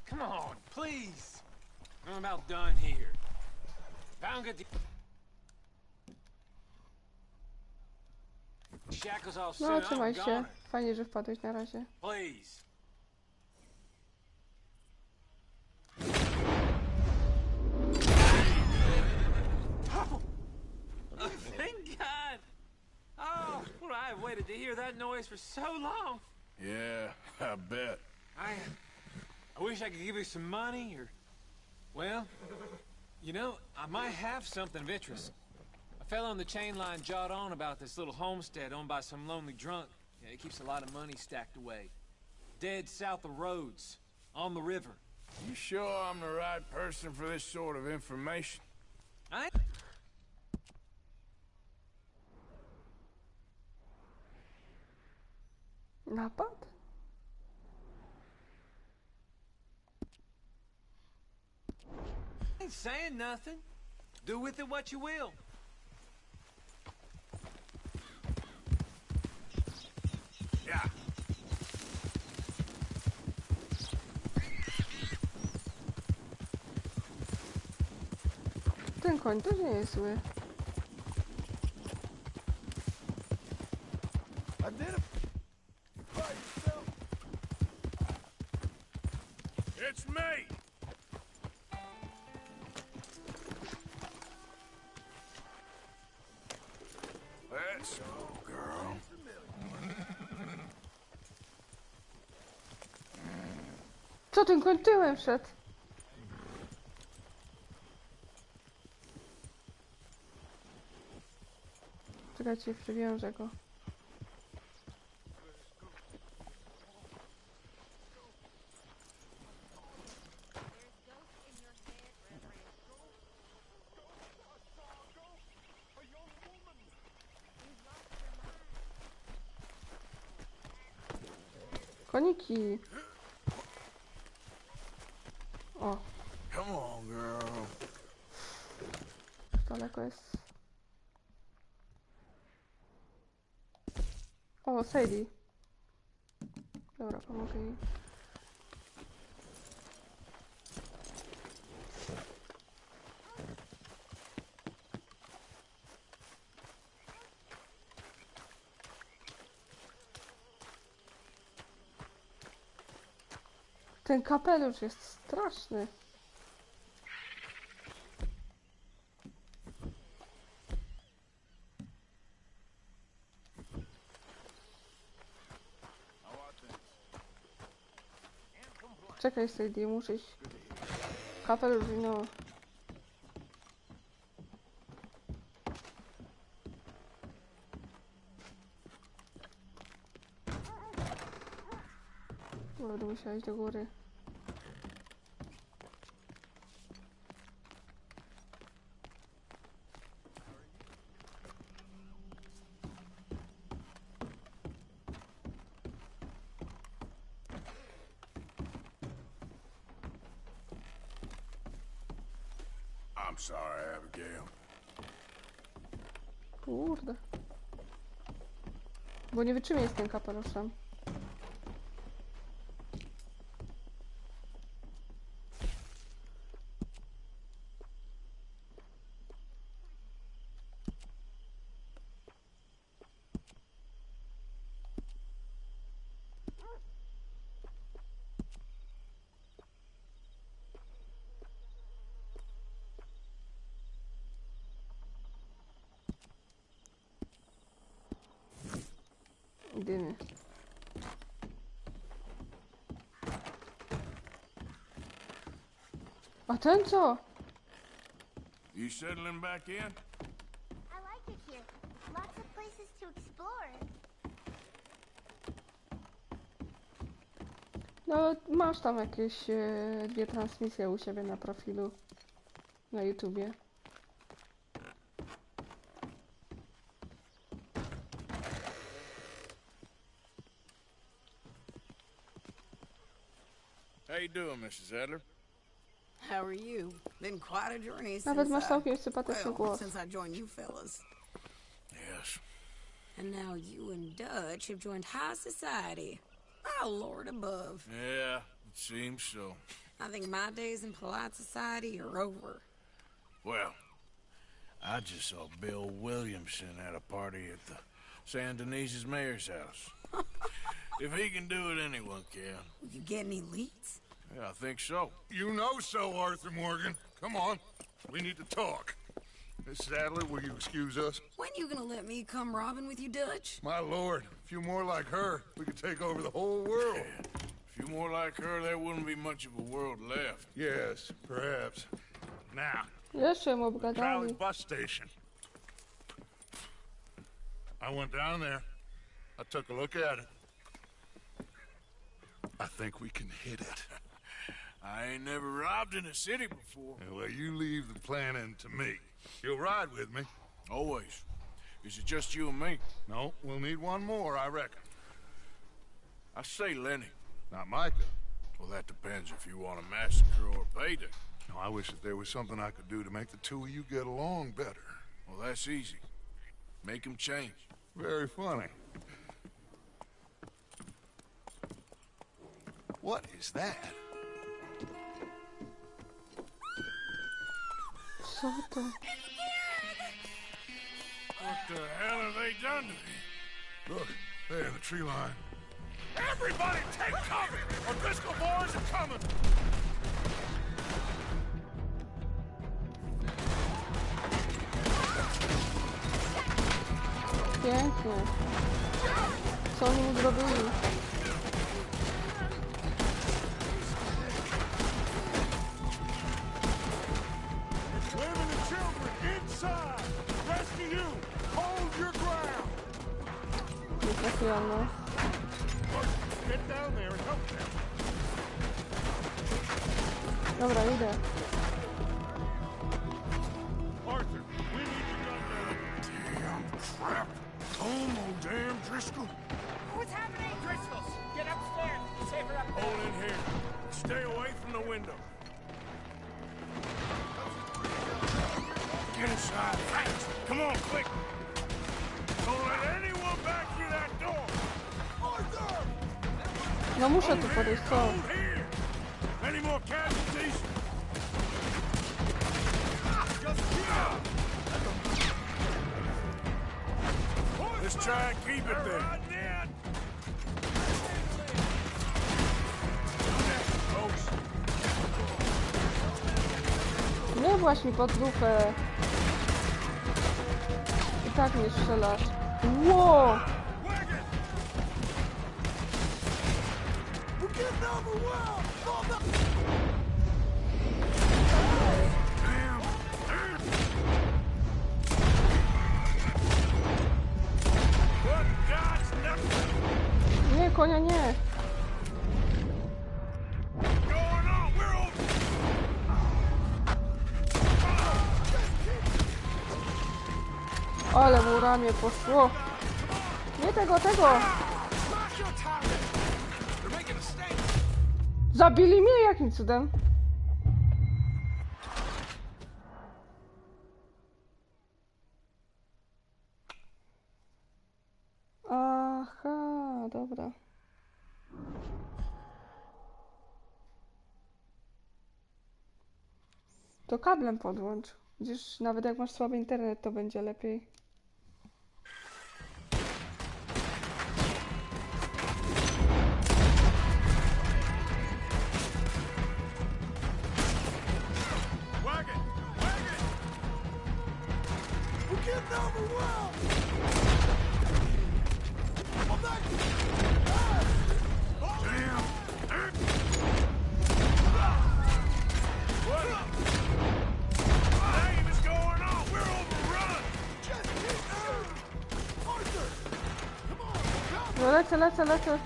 Come on, please. I'm about done here. Found good. Shackles all soon. No, I'm trzymaj się. gone. Fajnie, że wpadłeś na razie. Please. Oh, thank God. Oh, well, I've waited to hear that noise for so long. Yeah, I bet. I wish I could give you some money, or... Well, you know, I might have something of interest. A fellow on the chain line jawed on about this little homestead owned by some lonely drunk. Yeah, he keeps a lot of money stacked away. Dead south of Rhodes, on the river. You sure I'm the right person for this sort of information? Napad? I ain't saying nothing. Do with it what you will. Yeah. Ten koń też nie jest zły. Identify yourself. It's me. Let's go, girl. Co tym kończyłem szedł? Czekajcie, przywiążę go. Koniki. O. Come on, girl. Daleko jest. O, Sadie. Dobra, pomogę jej. Ten kapelusz jest straszny. Czekaj, Sadie, muszę iść. Kapelusz, no. Będę musiała iść do góry. I'm sorry, Abigail. Kurde. Bo nie wytrzymię z tym kapeluszem. Idziemy. A ten co? You settling back in? I like it here. Lots of places to explore. No, masz tam jakieś dwie transmisje u siebie na profilu na YouTubie. How you doing, Mrs. Adler? How are you? Been quite a journey Nawet since masz całkiem sympatyczny głos. since I joined you fellas. Yes. And now you and Dutch have joined high society. Oh, Lord above. Yeah, it seems so. I think my days in polite society are over. Well, I just saw Bill Williamson at a party at the San Denise's mayor's house. If he can do it, anyone can. You get any leads? Yeah, I think so. You know so, Arthur Morgan. Come on. We need to talk. Miss Sadler, will you excuse us? When you gonna let me come robbing with you, Dutch? My lord, a few more like her, we could take over the whole world. A few more like her, there wouldn't be much of a world left. Yes, perhaps. Now, Jeszcze mu Valley obgadali. bus station. I went down there. I took a look at it. I think we can hit it. I ain't never robbed in a city before. Well, you leave the planning to me. You'll ride with me. Always. Is it just you and me? No, we'll need one more, I reckon. I say Lenny. Not Micah. Well, that depends if you want a massacre or a payday. No, I wish that there was something I could do to make the two of you get along better. Well, that's easy. Make them change. Very funny. What is that? Co to? What the hell have they done to me? Look, There, the tree line. Everybody take cover! Our Driscoll boys are coming! Pięknie. Co oni mu zrobili? Women and children inside! Rest of you, hold your ground! Nie trafiłam, no. Get down there and help them. Dobra, idę. Arthur, we need to go there. Damn crap! Oh, damn Driscoll! What's happening? Driscoll's! Get upstairs. Safer up there. Hold in here. Stay away from the window. Get inside, fast! Come on, quick! Don't let anyone back through that door! Arthur! No muszę tu podejść, co? Hold here! Any more casualties? Let's try and keep it there. Nie właź mi pod lufę. I tak mnie strzelasz. Wow! Nie, konia nie. Ale mu ramię poszło. Nie tego, tego. Zabili mnie jakim cudem? Aha, dobra. To kablem podłącz. Widzisz, nawet jak masz słaby internet, to będzie lepiej. No lecę.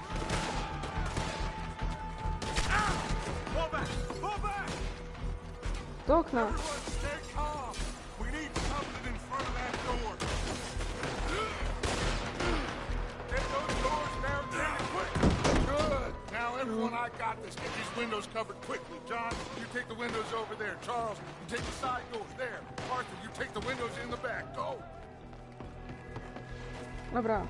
Do okna. Everyone, I got this. Get these windows covered quickly. John, you take the windows over there. Charles, you take the side doors there. Arthur, you take the windows in the back. Go. Dobra.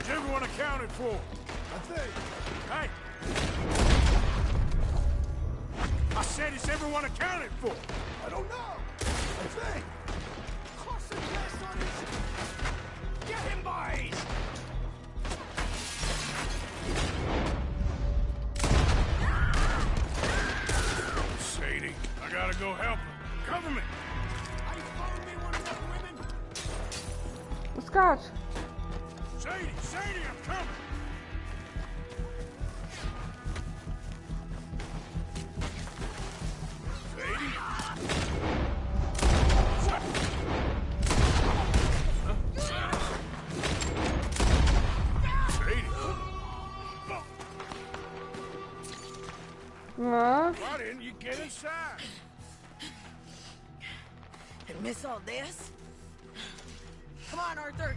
Is everyone accounted for? I think. Hey. I said, is everyone accounted for? I don't know. I think. Get him, boys! Sadie, I gotta go help her. Cover me. Skacz. Sadie, I'm coming. No. Why didn't you get inside? And miss all this? Come on, Arthur.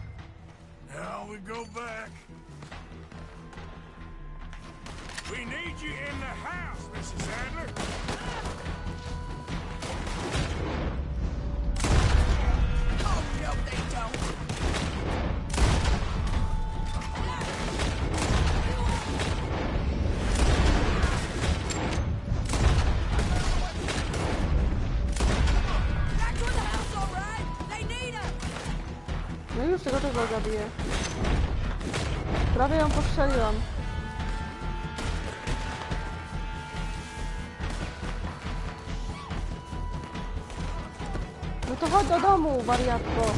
Now we go back. We need you in the house, Mrs. Adler. Oh, no, they don't. Back to the house, all right? They need us. już tego zabiję. Prawie ją postrzeliłam. No to chodź do domu, wariatko.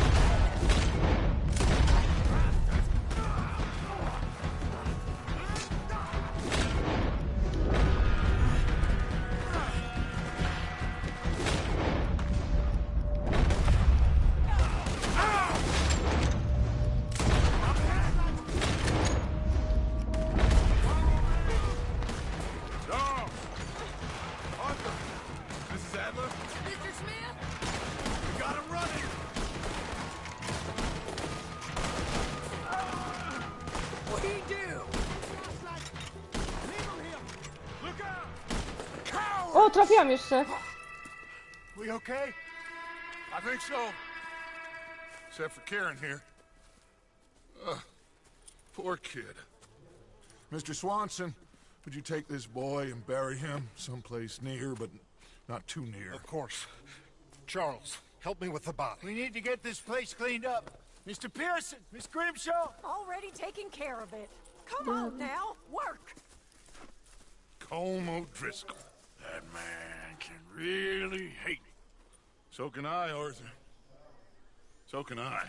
O, trafiłam jeszcze. We okay? I think so. Except for Karen here. Poor kid. Mr. Swanson, would you take this boy and bury him someplace near, but not too near? Of course. Charles, help me with the body. We need to get this place cleaned up. Mr. Pearson, Miss Grimshaw. Already taking care of it. Come on now, work. Colm O'Driscoll. That man can really hate. So can I, Arthur. So can I.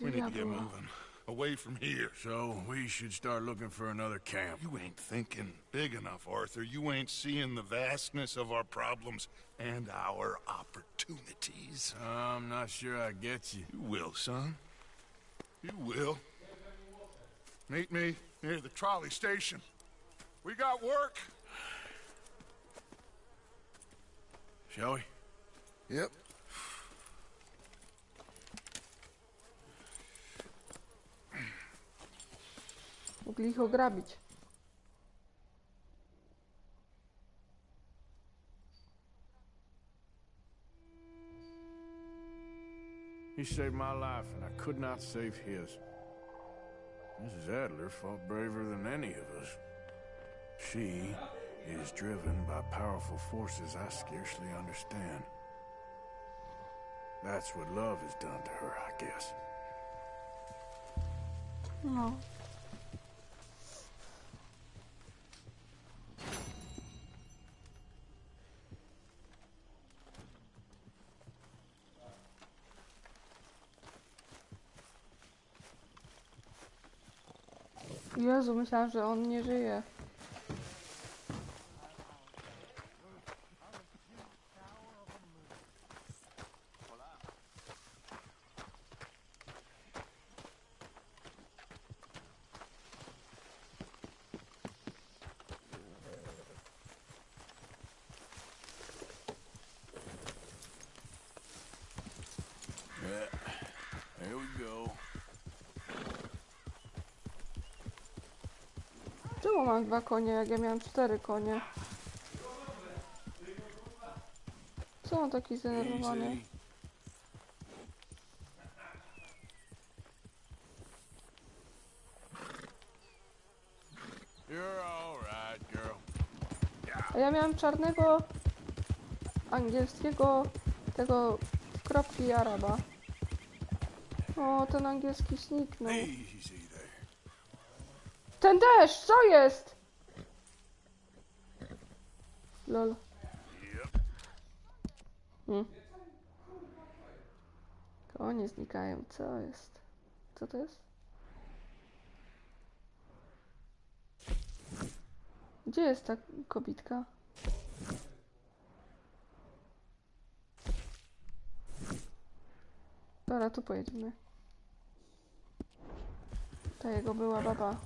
We need to get moving. Away from here. So, we should start looking for another camp. You ain't thinking big enough, Arthur. You ain't seeing the vastness of our problems and our opportunities. I'm not sure I get you. You will, son. You will. Meet me near the trolley station. We got work. Shall we? Yep. Mogli ich ograbić. He saved my life, and I could not save his. Mrs. Adler fought braver than any of us. She is driven by powerful forces I scarcely understand. That's what love has done to her, I guess. No. Jezu, myślałam, że on nie żyje. Here we go. Czemu mam 2 konie, jak ja miałam 4 konie? Co on taki zdenerwowany? You're all right, girl. A ja miałam czarnego, angielskiego, tego w kropki Araba. O, ten angielski zniknął. Ten też! Co jest? Lol. Konie znikają. Co jest? Co to jest? Gdzie jest ta kobitka? Dobra, tu pojedziemy. Ta jego była baba.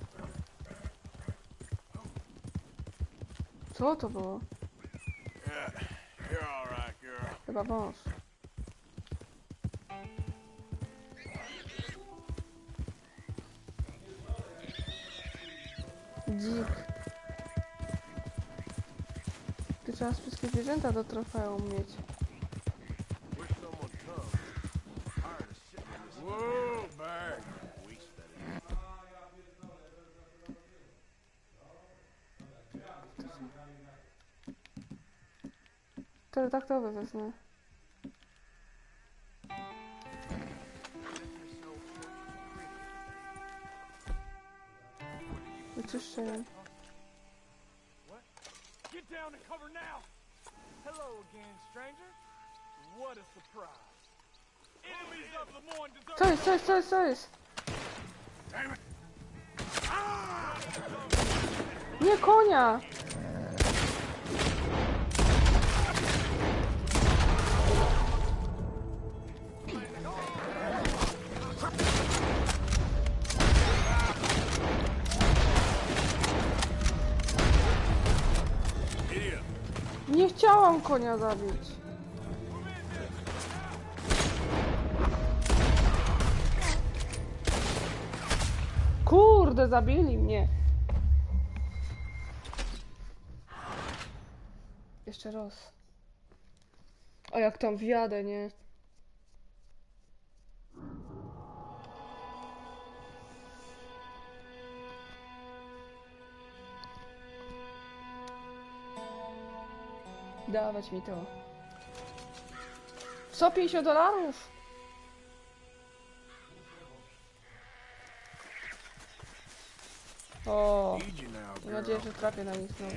Co to było? Chyba wąż. Dzik. Ty trzeba wszystkie zwierzęta do trofeum mieć. Pterodaktowy wezmę. czyszczeniem. Get down and cover now. Hello again, stranger. What a surprise. Enemies of the morn deserve. Co jest? Nie konia! Nie chciałam konia zabić. Kurde, zabili mnie. Jeszcze raz. O, jak tam wjadę, nie? Dawać mi to. Co, $50? O, mam nadzieję, że trafię na nich znowu.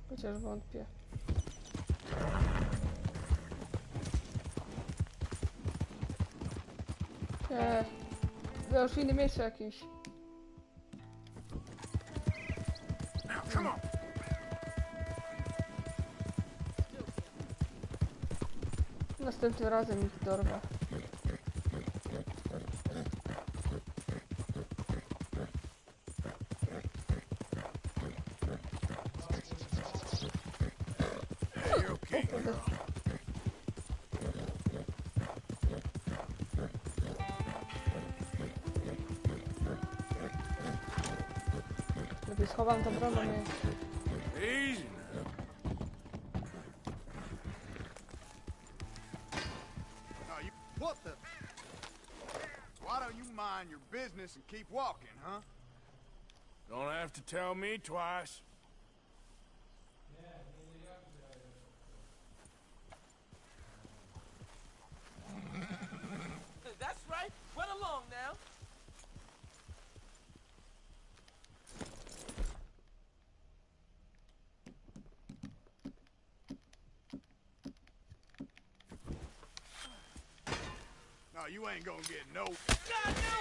Chociaż wątpię. Nie. Ja już w innym miejscu jakimś. Następnym razem ich dorwę. Lepiej schowam tą broń, nie. What the? Why don't you mind your business and keep walking, huh? Don't have to tell me twice. That's right. Run along now. No, you ain't gonna get no. God, no!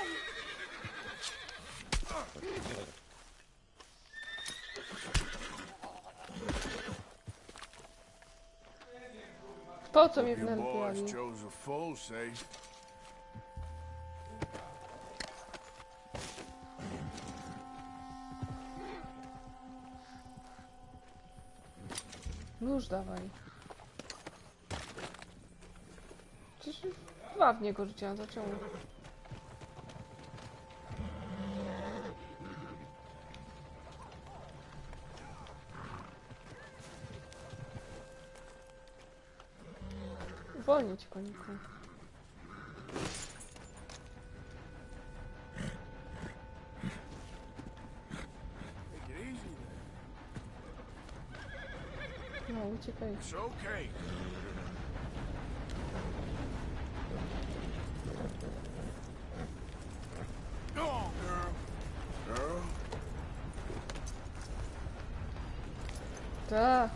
Po co mnie You boys wnerwiali? chose a full safe. Nóż dawaj. Przecież dwa w niego rzuciłam, to czemu? Uwolnić koniku. No, uciekaj. It's okay. Go on, girl. Girl. Tak.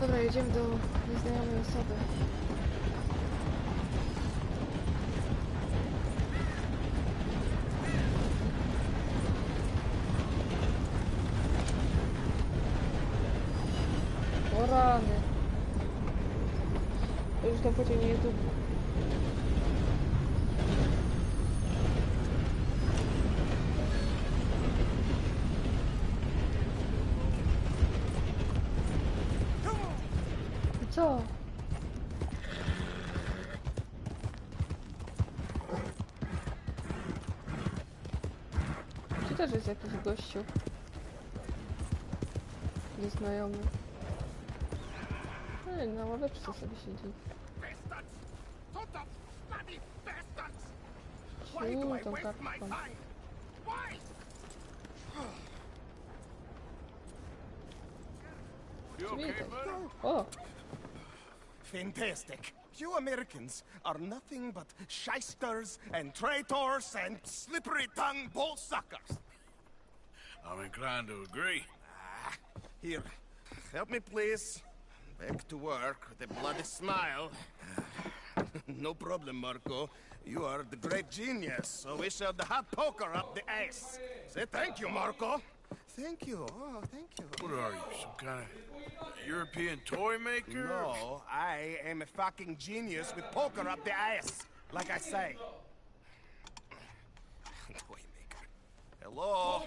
Dobra, jedziemy do nieznajomej osoby. O rany. To już na pociąg nie jest długo. Co? Czy też jest jakiś gościu? Nieznajomy. Na ławeczce sobie siedzi. bloody bastards! Why do I waste my time? Why? You okay, buddy? Oh. Fantastic. You Americans are nothing but shysters and traitors and slippery-tongued bull suckers. I'm inclined to agree. Here, help me, please. Back to work with a bloody smile. No problem, Marco. You are the great genius, so we shall the hot poker up the ass. Say thank you, Marco. Thank you. Oh, thank you. What are you, some kind of European toy maker? No, I am a fucking genius with poker up the ass, like I say. Toy maker. Hello?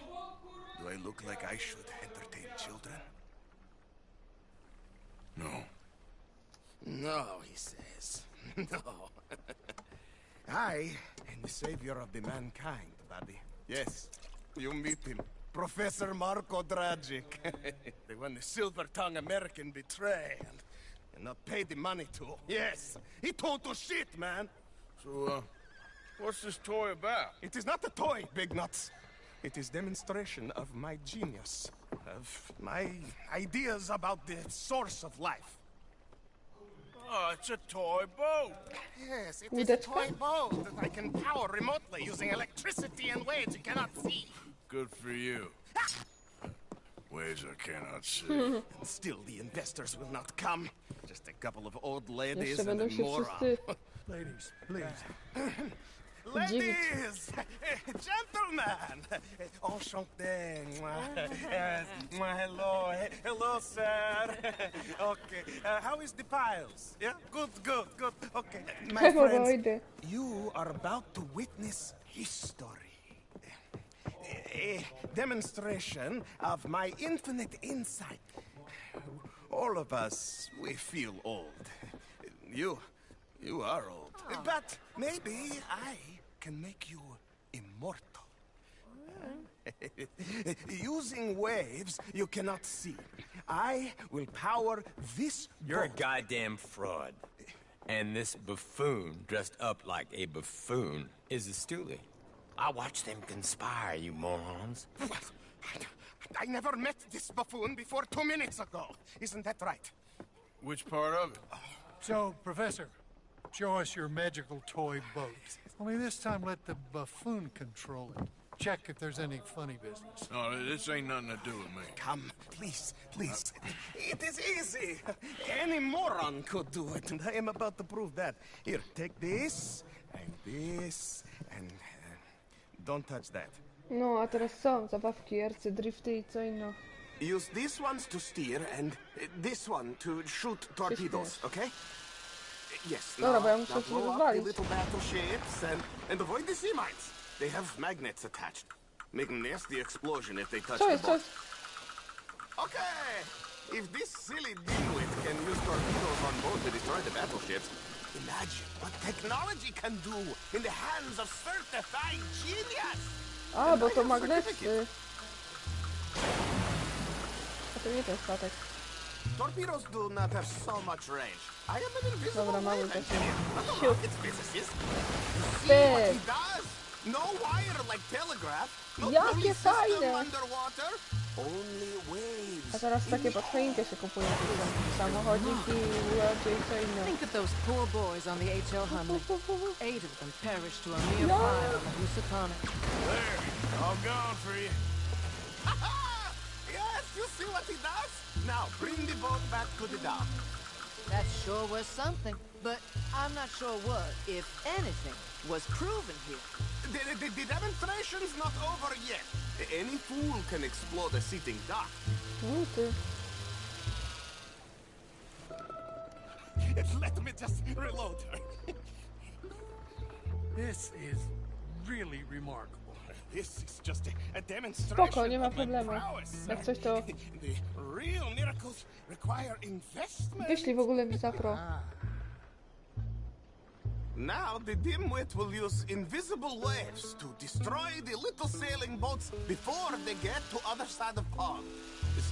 Do I look like I should entertain children? No. No, he says. No. I am the savior of the mankind, buddy. Yes, you meet him. Professor Marco Dragic. The one the silver-tongued American betrayed and not paid the money to. Yes, he told to shit, man. So, what's this toy about? It is not a toy, Big Nuts. It is demonstration of my genius, of my ideas about the source of life. Oh, it's a toy boat. Yes, it is a toy boat that I can power remotely using electricity and waves you cannot see. Good for you. Ways I cannot see. And still, the investors will not come. Just a couple of old ladies and a moron. Ladies, please. Ladies! Gentlemen! Enchanté. Hello. Hello, sir. Okay. How is the piles? Yeah? Good. Okay. My friends, you are about to witness history. A demonstration of my infinite insight. All of us, we feel old. You are old. But maybe I can make you immortal. Using waves you cannot see. I will power this You're a boat. goddamn fraud. And this buffoon, dressed up like a buffoon, is a stoolie. I watched them conspire, you morons. I never met this buffoon before 2 minutes ago. Isn't that right? Which part of it? So, Professor, show us your magical toy boat. Only this time let the buffoon control it. Check if there's any funny business. No, this ain't nothing to do with me. Come, please. It is easy. Any moron could do it, and I am about to prove that. Here, take this, and don't touch that. No, a teraz co? Zabawki, ercy, drifty I co inno. Use these ones to steer, and this one to shoot torpedoes, okay? Yes. Dobra, bo ja now muszę coś blow up the rozwalić. little battleships and avoid the sea mines. They have magnets attached. Make a nasty explosion if they touch the boat. Okay. If this silly dimwit can use torpedoes on board to destroy the battleships, imagine what technology can do in the hands of certified genius. A, bo to magnesy. A to nie ten statek. Torpedoes do not have so much range. I am an invisible Dobra, mały wave taki engineer, not a siup. rocket physicist. See what he does? No wire like telegraph. No Jakie pulley system fajne! underwater. Only waves. A teraz takie pod choinkę się kupuje. Samochodziki, łodzie I co inne. Think of those poor boys on the H.L. Hunley. 8 of them perished to a mere 5 on the Housatonic. There, all gone for you. Yes, you see what he does? Now, bring the boat back to the dock. That sure was something, but I'm not sure what, if anything, was proven here. The demonstration's not over yet. Any fool can explode a sitting dock. Let me just reload. This is really remarkable. This is just a demonstration. Spoko, nie ma problemu. Jak coś to The real miracles require investment. wyślij w ogóle mi zapro. Now the dimwit will use invisible waves to destroy the little sailing boats before they get to other side of pond.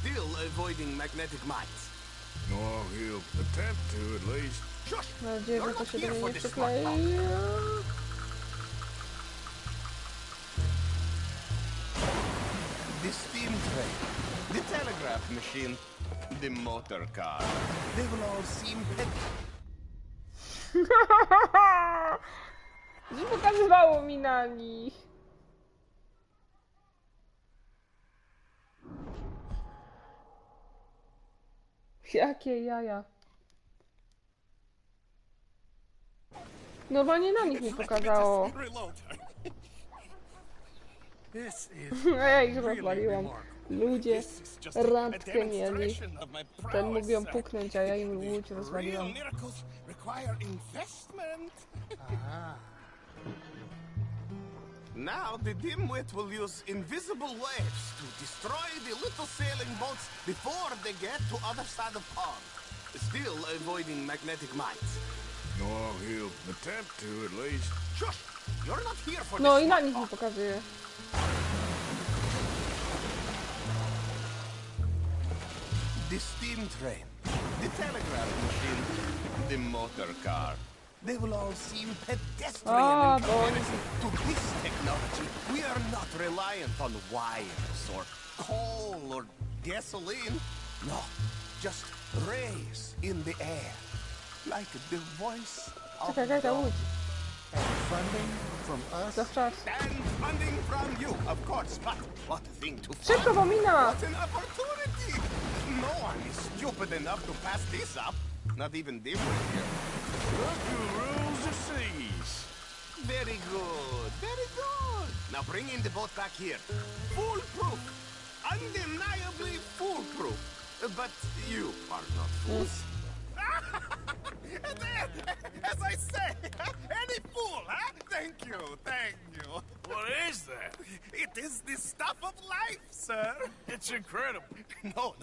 Still avoiding magnetic mines. Oh, he'll attempt to, at least. Mam nadzieję, że to się do mnie nie przyklei. The steam train, the telegraph machine, the motor car. They will all seem Nie pokazywało mi na nich. Jakie jaja. Normalnie na nich mi pokazało. A ja ich rozwaliłam. Ludzie randkę mieli. Ten mógł ją puknąć, a ja im łódź rozwaliłam. Now the dimwit will use invisible waves to destroy the little sailing boats before they get to other side of pond, still avoiding magnetic mines. No, he'll attempt to at least. Shush! You're not here for No this. i na nich mi pokazuje. The steam train, the telegraph machine, the motor car. They will all seem pedestrian in comparison to this technology. We are not reliant on wires or coal or gasoline. No, just rays in the air. Like the voice of Czekaj, ta God. łódź. Funding from us? And funding from you, of course. But what a thing to Szybko, bo mina! What an opportunity! No one is stupid enough to pass this up. Not even Dimwit here. Look who rules the seas. Very good, very good. Now bring in the boat back here. Foolproof. Undeniably foolproof. But you are not fools. As I say, any fool, huh? Thank you, thank you. What is that? It is the stuff of life, sir. It's incredible. No.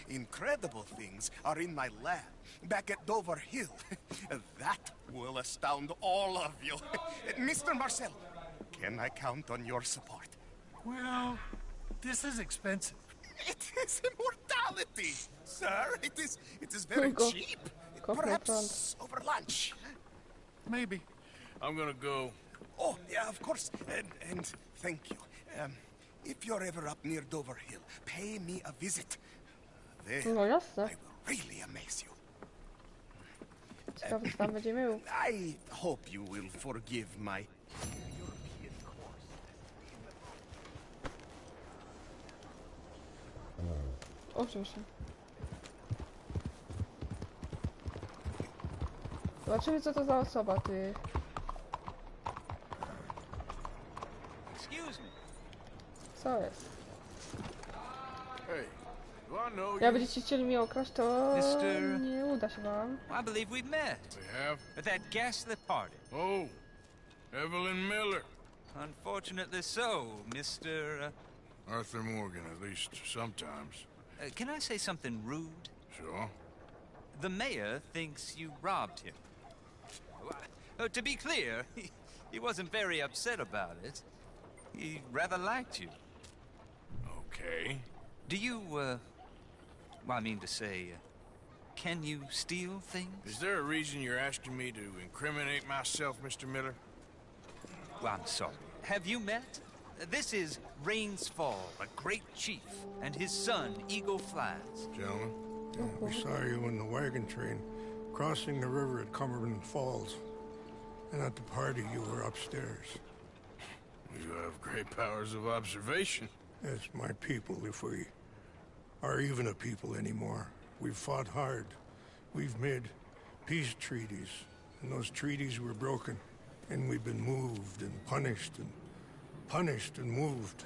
Incredible things are in my lab, back at Dover Hill. That will astound all of you. Mr. Marcel, can I count on your support? Well, this is expensive. It is immortality, sir. It is very cheap. Perhaps over lunch. Maybe. I'm gonna go. Oh, yeah, of course. And thank you. If you're ever up near Dover Hill, pay me a visit. There, No jasne. I will really amaze you. Ciekawe, co tam będzie miał. I hope you will forgive my European course. Oczywiście. Zobaczymy, co to za osoba, ty. Excuse me. Co jest? Hey, do I know Jak you? będziecie chcieli mnie okraść, to Mr. nie uda się wam. I believe we've met. We have? At that ghastly party. Oh, Evelyn Miller. Unfortunately so, Mr. Arthur Morgan, at least sometimes. Can I say something rude? Sure. The mayor thinks you robbed him. To be clear, he wasn't very upset about it. He rather liked you. Okay. Do you, well, I mean to say, can you steal things? Is there a reason you're asking me to incriminate myself, Mr. Miller? Well, I'm sorry. Have you met? This is Rains Fall, a great chief, and his son, Eagle Flies. Gentlemen, we saw you in the wagon train crossing the river at Cumberland Falls. And at the party, you were upstairs. You have great powers of observation. Yes, my people, if we are even a people anymore. We've fought hard. We've made peace treaties. And those treaties were broken. And we've been moved and punished and punished and moved.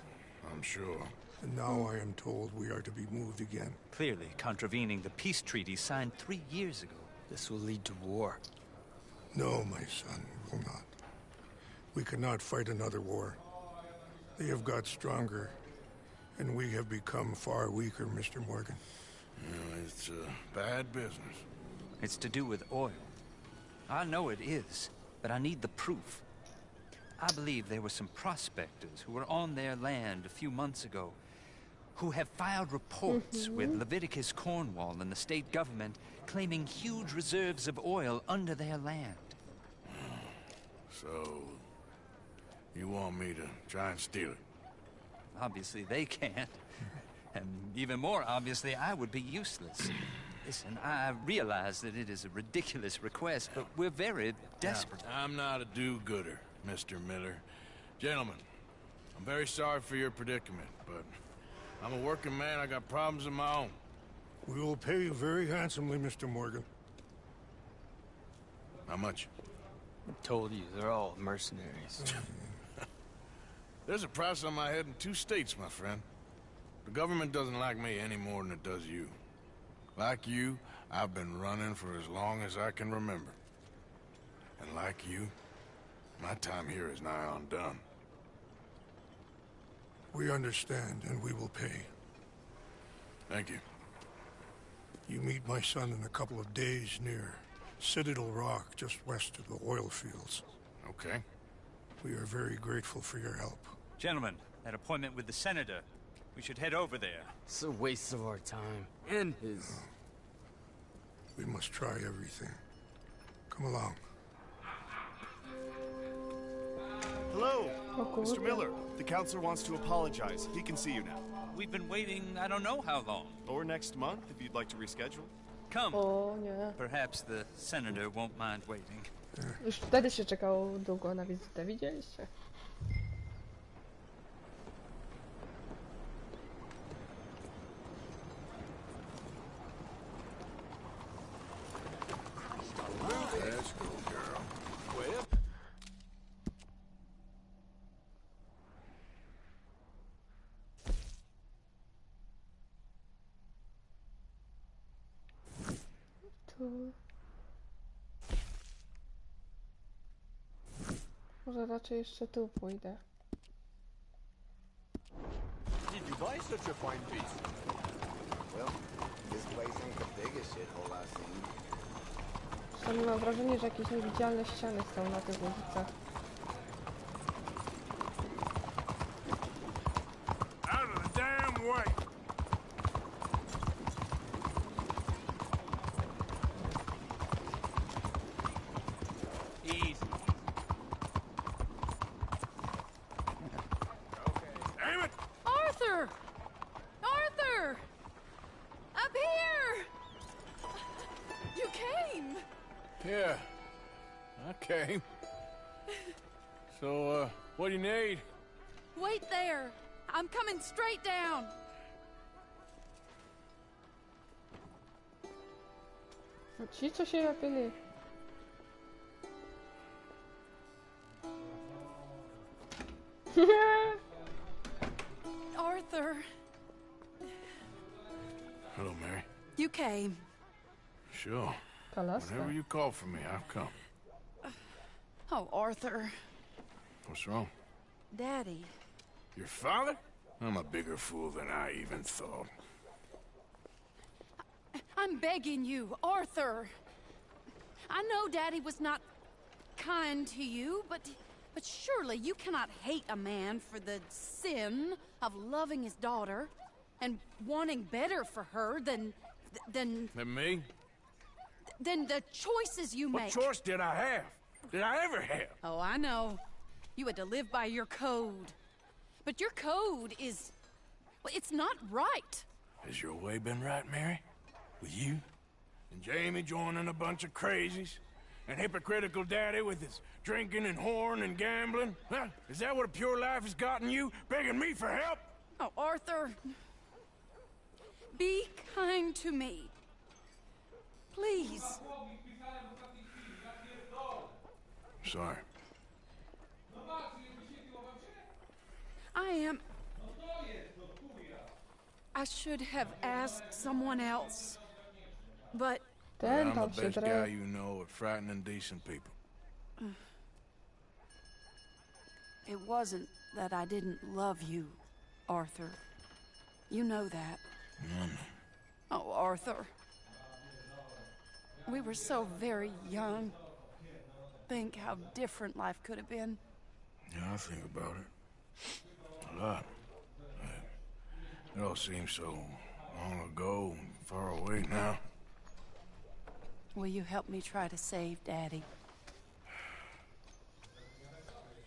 I'm sure. And now I am told we are to be moved again. Clearly contravening the peace treaty signed 3 years ago. This will lead to war. No, my son, it will not. We cannot fight another war. They have got stronger, and we have become far weaker, Mr. Morgan. It's bad business. It's to do with oil. I know it is, but I need the proof. I believe there were some prospectors who were on their land a few months ago. who have filed reports with Leviticus Cornwall and the state government claiming huge reserves of oil under their land. So, you want me to try and steal it? Obviously they can't. And even more obviously, I would be useless. Listen, I realize that it is a ridiculous request, but we're very desperate. Now, I'm not a do-gooder, Mr. Miller. Gentlemen, I'm very sorry for your predicament, but I'm a working man. I got problems of my own. We will pay you very handsomely, Mr. Morgan. How much? I told you, they're all mercenaries. There's a price on my head in 2 states, my friend. The government doesn't like me any more than it does you. Like you, I've been running for as long as I can remember. And like you, my time here is nigh on done. We understand, and we will pay. Thank you. You meet my son in a couple of days near Citadel Rock, just west of the oil fields. Okay. We are very grateful for your help. Gentlemen, that appointment with the senator. We should head over there. It's a waste of our time. And his. We must try everything. Come along. Hello, Mr. Miller. The counselor wants to apologize. He can see you now. We've been waiting I don't know how long. Or next month, if you'd like to reschedule. Come. O nie. Perhaps the senator won't mind waiting. Już wtedy się czekało długo na wizytę, widzieliście? Let's go, girl. Well. Tu. Może raczej jeszcze tu pójdę. Did you buy such a fine piece? Well, this place ain't the biggest shithole I've seen. Przynajmniej mam wrażenie, że jakieś niewidzialne ściany są na tych ulicach. Out of the damn way! Easy. Damn it! Arthur! Arthur! Up here! You came! Yeah, I came. So, what do you need? Wait there! I'm coming straight down! Ci, co się napili. Arthur, Hello, Mary. you came. Sure. Kalaska. Whenever you call for me, I'll come. Oh, Arthur. What's wrong? Daddy. Your father? I'm a bigger fool than I even thought. I'm begging you, Arthur. I know Daddy was not kind to you, but surely you cannot hate a man for the sin of loving his daughter and wanting better for her than Than me? than the choices you What make. choice did I have? Did I ever have? Oh, I know. You had to live by your code. But your code is... well, it's not right. Has your way been right, Mary? With you? And Jamie joining a bunch of crazies? And hypocritical daddy with his drinking and whoring and gambling? Huh? Is that what a pure life has gotten you? Begging me for help? Oh, Arthur. Be kind to me. Please. Sorry. I should have asked someone else. But... I'm the best guy you know at frightening decent people. It wasn't that I didn't love you, Arthur. You know that. Oh, Arthur. We were so very young. Think how different life could have been. Yeah, I think about it. A lot. It all seems so long ago, far away now. Will you help me try to save Daddy?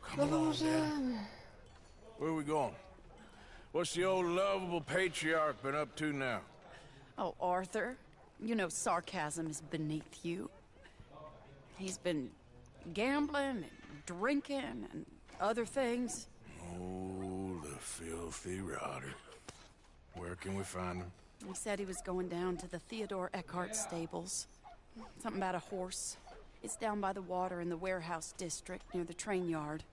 Come along, Dad. Where are we going? What's the old lovable patriarch been up to now? Oh, Arthur, you know sarcasm is beneath you. He's been gambling and drinking and other things. Oh, the filthy rotter. Where can we find him? He said he was going down to the Theodore Eckhart stables. Something about a horse. It's down by the water in the warehouse district near the train yard.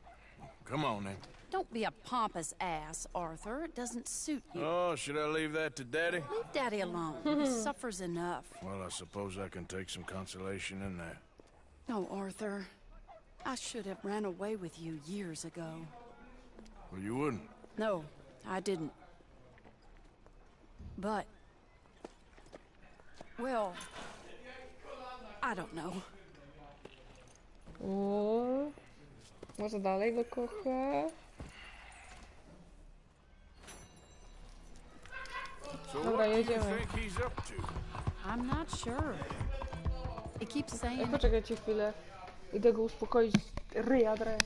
Come on, then. Don't be a pompous ass, Arthur. It doesn't suit you. Oh, should I leave that to Daddy? Leave Daddy alone. He suffers enough. Well, I suppose I can take some consolation in that. No, Arthur. I should have ran away with you years ago. Well, you wouldn't. No, I didn't. But... well... I don't know. O, może dalej go kocha? Dobra, jedziemy. I'm not sure. He keeps saying... Poczekajcie chwilę. Idę go uspokoić. Ryja drę.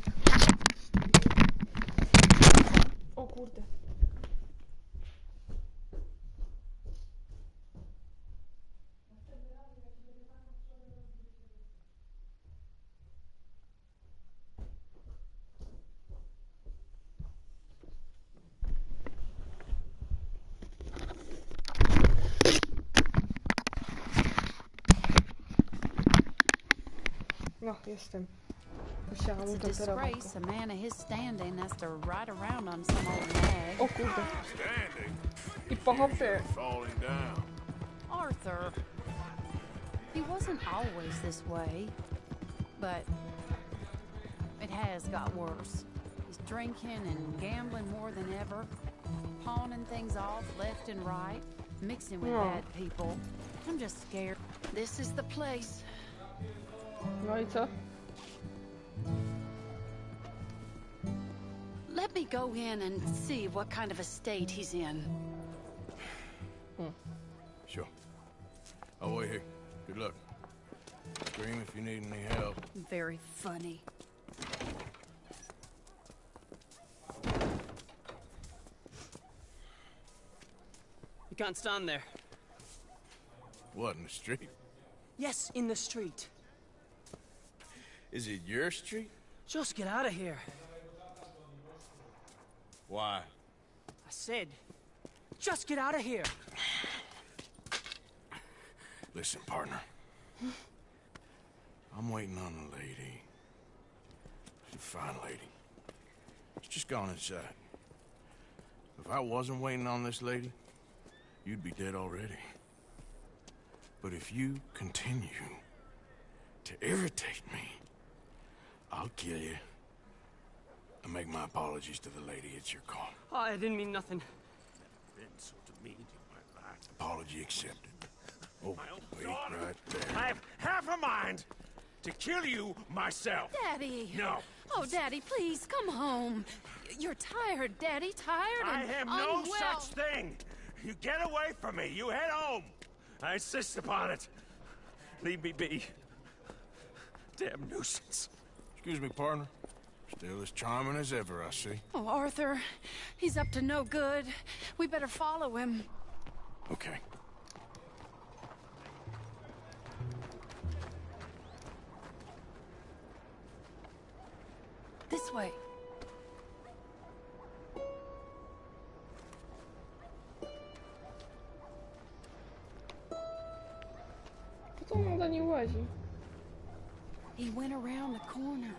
O kurde. No, jestem. Musiałam It's a utemperować go. disgrace a man of his standing has to ride around on some old nag. O kurde. Standing. I po hopie. Falling down. Arthur, he wasn't always this way, but it has got worse. He's drinking and gambling more than ever, pawning things off left and right, mixing with bad people. I'm just scared. This is the place. No i co? Let me go in and see what kind of a state he's in. Sure. I'll wait here. Good luck. Scream if you need any help. Very funny. You can't stand there. What, in the street? Yes, in the street. Is it your street? Just get out of here. Why? I said, just get out of here. Listen, partner. I'm waiting on the lady. She's a fine lady. She's just gone inside. If I wasn't waiting on this lady, you'd be dead already. But if you continue to irritate me, I'll kill you. And make my apologies to the lady. It's your call. Oh, I didn't mean nothing. Been so demeaning in my life. Apology accepted. Oh, wait right there. I have half a mind to kill you myself. Daddy! No. Oh, Daddy, please, come home. You're tired, Daddy, tired I and have no unwell. such thing. You get away from me. You head home. I insist upon it. Leave me be. Damn nuisance. Excuse me, partner. Still as charming as ever, I see. Oh, Arthur, he's up to no good. We better follow him. Okay. This way. Co to on za nie łazi? He went around the corner.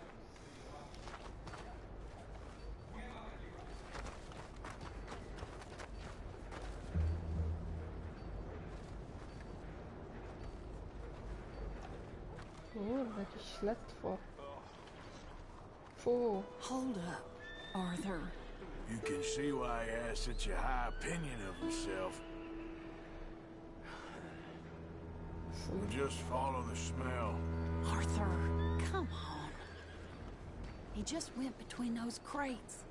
Kurwa, jakieś śledztwo. Fu. Hold up, Arthur. You can see why he has such a high opinion of himself. We'll just follow the smell. Arthur, come on. He just went between those crates.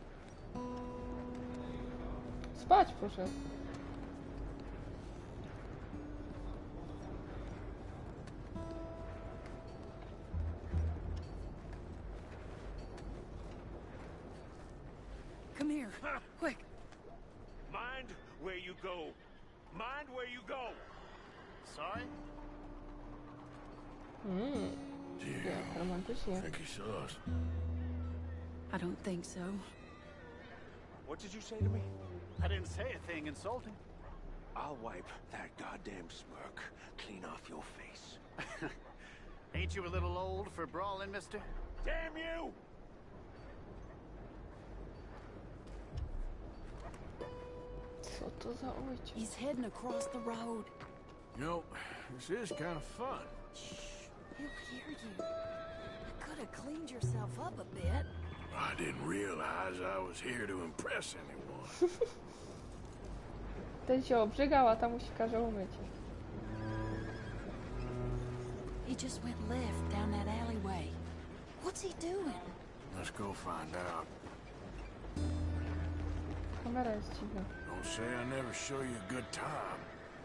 Spać proszę. Mind where you go. Mind where you go. Sorry? Jak romantycznie. Think he saw us. I don't think so. What did you say to me? I didn't say a thing insulting. I'll wipe that goddamn smirk clean off your face. Ain't you a little old for brawling, mister? Damn you! Co to za ojciec? He's heading across the road. You know, this is kind of fun. He'll hear you. You could have cleaned yourself up a bit. I didn't realize I was here to impress anyone. Ten się obrzygał, a tam musi każe umyć. He just went left down that alleyway. What's he doing? Let's go find out. Kamera jest dziwna. Don't say I never show you a good time.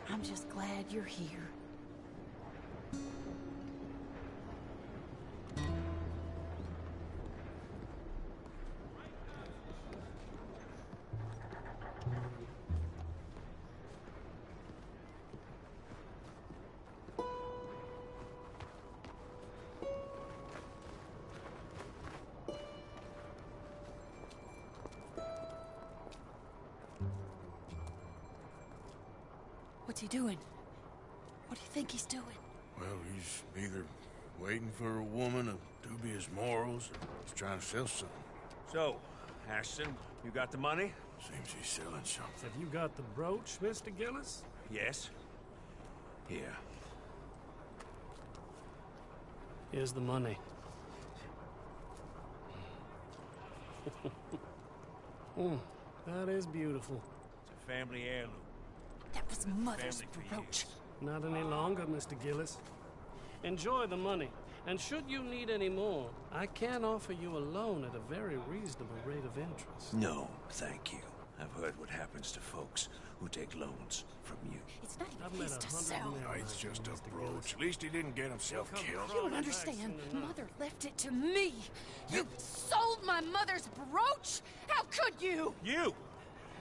I'm just glad you're here. What's he doing? What do you think he's doing? Well, he's either waiting for a woman of dubious morals or he's trying to sell something. So, Ashton, you got the money? Seems he's selling something. Have you got the brooch, Mr. Gillis? Yes. Here. Here's the money. That is beautiful. It's a family heirloom. That was Mother's Family for brooch. Not any longer, Mr. Gillis. Enjoy the money. And should you need any more, I can offer you a loan at a very reasonable rate of interest. No, thank you. I've heard what happens to folks who take loans from you. It's not I've even met his to 100 sell. men. Oh, it's just a brooch. At least he didn't get himself killed. You don't understand. Mother left it to me. You sold my mother's brooch? How could you? You!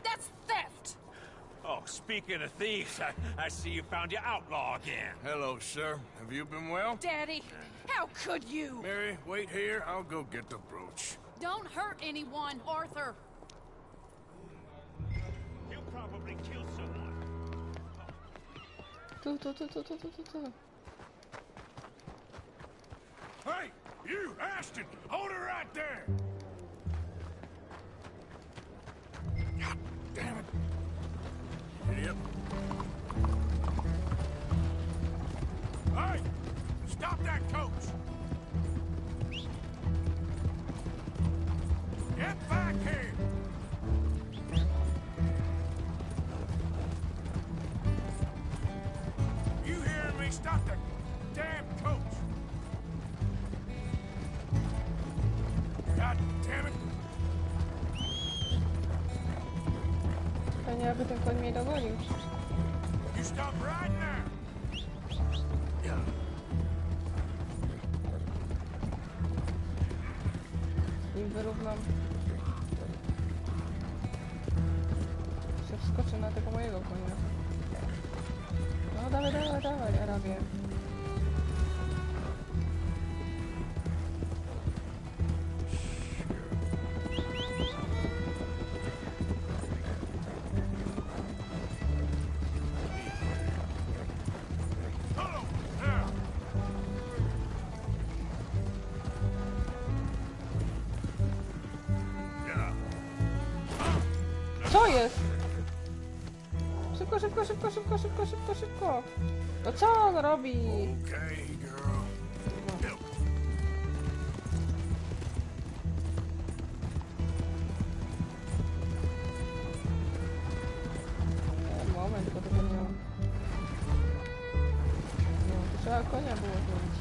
That's theft. Oh, speaking of thieves, I see you found your outlaw again. Hello, sir. Have you been well? Daddy, how could you? Mary, wait here. I'll go get the brooch. Don't hurt anyone, Arthur. He'll probably kill someone. Tu. Hey, you, Ashton! Hold her right there! God damn it. Idiot. Hey! Stop that coach! Get back here! You hearing me? Stop that damn coach! God damn it! Fajnie, aby ten koń mnie dogonił. You stop right now! Nim wyrównam. Się wskoczy na tego mojego konia. No dawaj, Arabie. Co jest? Szybko. No co on robi? Okay, girl. Moment, tylko tego nie mam. No, to trzeba konia było zrobić.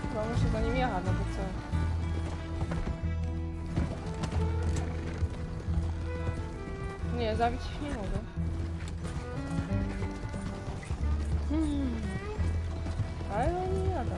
Chyba muszę za nim jechać, no bo co? Nie, zabić się nie mogę. Ale oni jadą.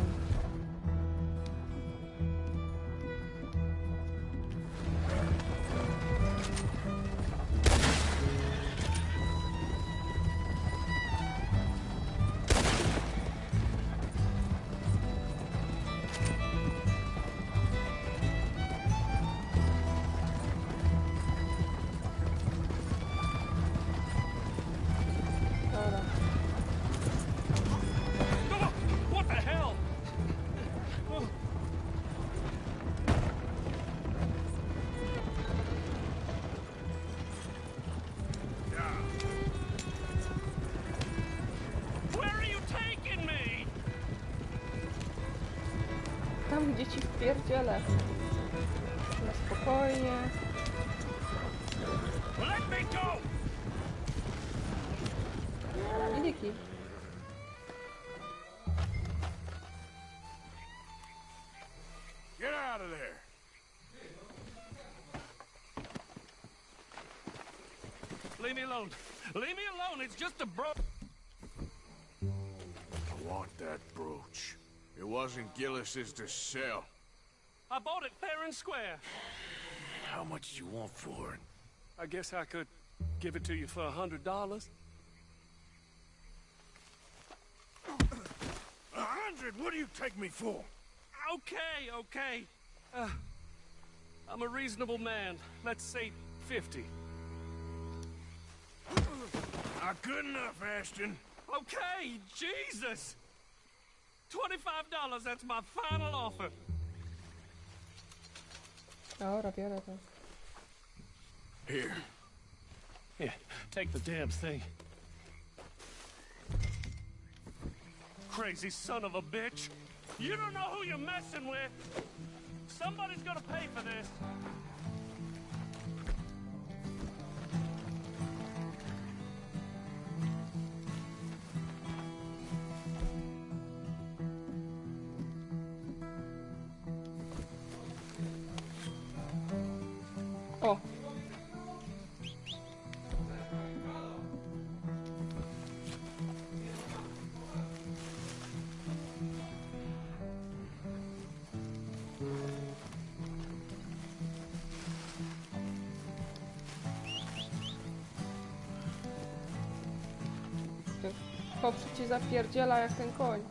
pierdzielę. Na spokojnie. Let me go! Miliki. Get out of there! Leave me alone. Leave me alone. It's just a brooch. I want that brooch. It wasn't Gillis's to sell. I bought it fair and square. How much do you want for it? I guess I could give it to you for $100. 100? What do you take me for? Okay, okay. I'm a reasonable man. Let's say 50. Not good enough, Ashton. Okay, Jesus! $25, that's my final offer. Dobra, biorę to. Here. Yeah, take the damn thing. Crazy son of a bitch. You don't know who you're messing with. Somebody's gonna pay for this. O! Chłopcy ci zapierdziela jak ten koń.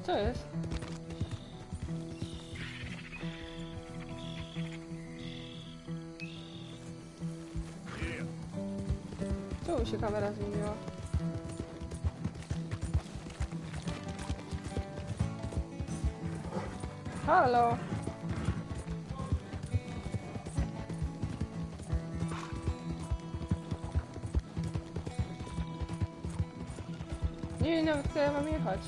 Co jest? Czemu się kamera zmieniła? Halo! Nie wiem nawet, gdzie ja mam jechać.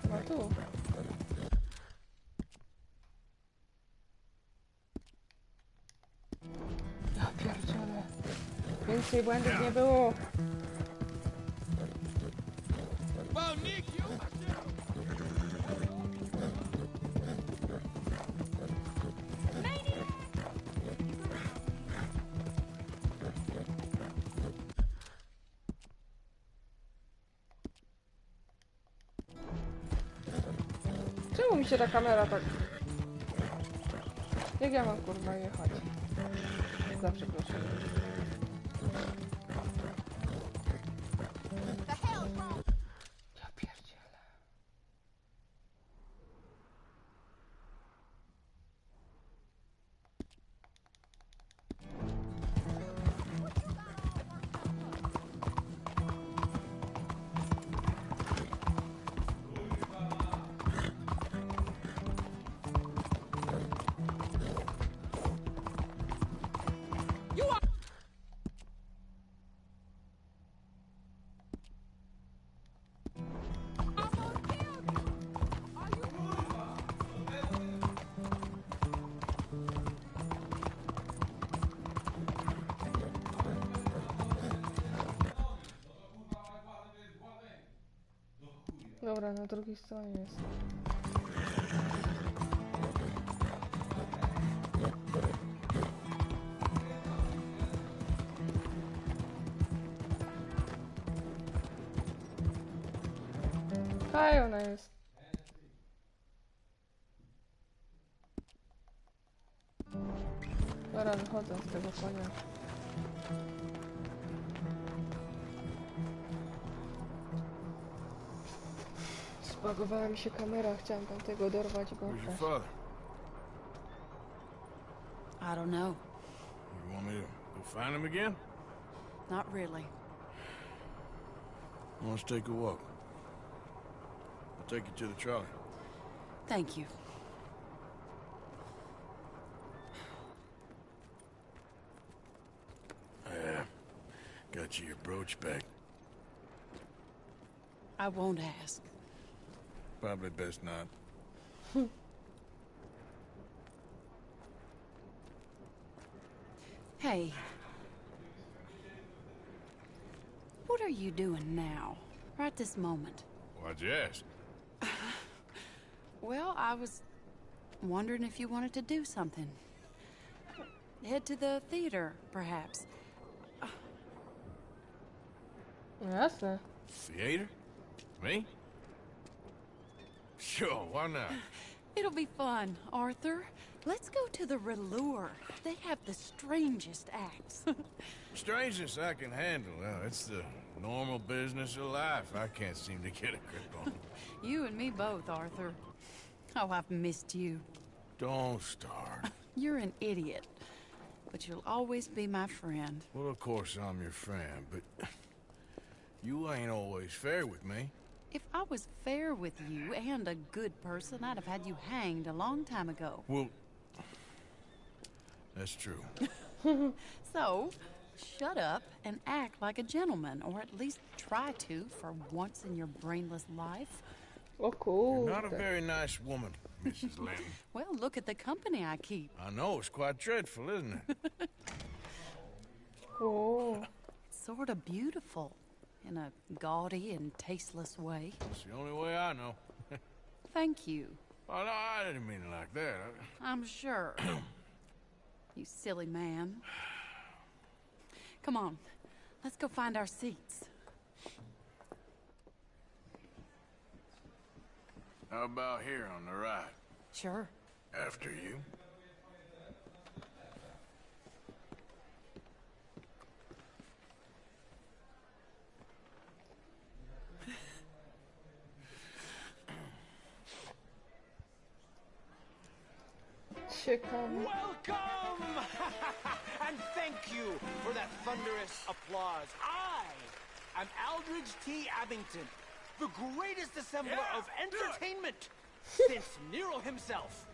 Chyba tu. Ja pierdzielę. Więcej błędów nie było. Czemu mi się ta kamera tak... Jak ja mam kurwa jechać? Za przepraszam. Ja pierdzielę. Dobra, na drugiej stronie jest. Kaj ona jest. Dobra, wychodzę z tego konia. Zbagowała mi się kamera, chciałam tamtego dorwać go. Where's your father? I don't know. You want me to go find him again? Not really. Let's take a walk. Take you to the trolley. Thank you. Got you your brooch back. I won't ask. Probably best not. Hey. What are you doing now? Right this moment? Why'd you ask? Well, I was wondering if you wanted to do something. Head to the theater, perhaps. That's a... Theater? Me? Sure, why not? It'll be fun, Arthur. Let's go to the Relure. They have the strangest acts. Strangeness I can handle. It's the normal business of life. I can't seem to get a grip on. You and me both, Arthur. Oh, I've missed you. Don't start. You're an idiot. But you'll always be my friend. Well, of course I'm your friend, but you ain't always fair with me. If I was fair with you and a good person, I'd have had you hanged a long time ago. Well, that's true. So, shut up and act like a gentleman, or at least try to for once in your brainless life. Oh, cool. You're not a very nice woman, Mrs. Lynn. Well, look at the company I keep. I know, it's quite dreadful, isn't it? Oh. It's sort of beautiful, in a gaudy and tasteless way. It's the only way I know. Thank you. Oh, no, I didn't mean it like that. I'm sure. You silly man. Come on, let's go find our seats. How about here on the right? Sure. After you. Chicken. Welcome! And thank you for that thunderous applause. I am Aldridge T. Abington, the greatest assembler of entertainment since Nero himself.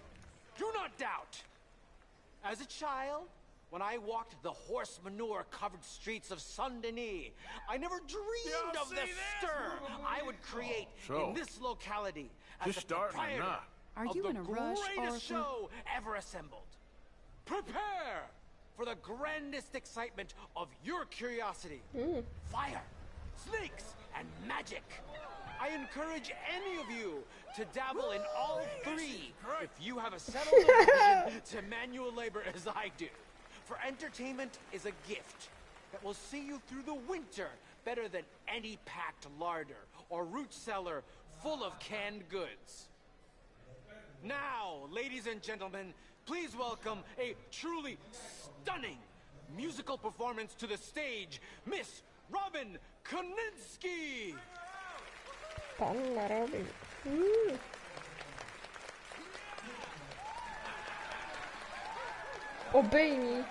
Do not doubt. As a child, when I walked the horse manure-covered streets of Saint-Denis, I never dreamed of the stir I would create in this locality as the proprietor Are of you the in a rush, greatest Arthur? show ever assembled. Prepare for the grandest excitement of your curiosity. Fire, snakes, and magic. I encourage any of you to dabble in all three if you have a settled aversion to manual labor as I do. For entertainment is a gift that will see you through the winter better than any packed larder or root cellar full of canned goods. Now, ladies and gentlemen, please welcome a truly stunning musical performance to the stage, Miss Robin Koninsky! Panna Robin. Obejmij.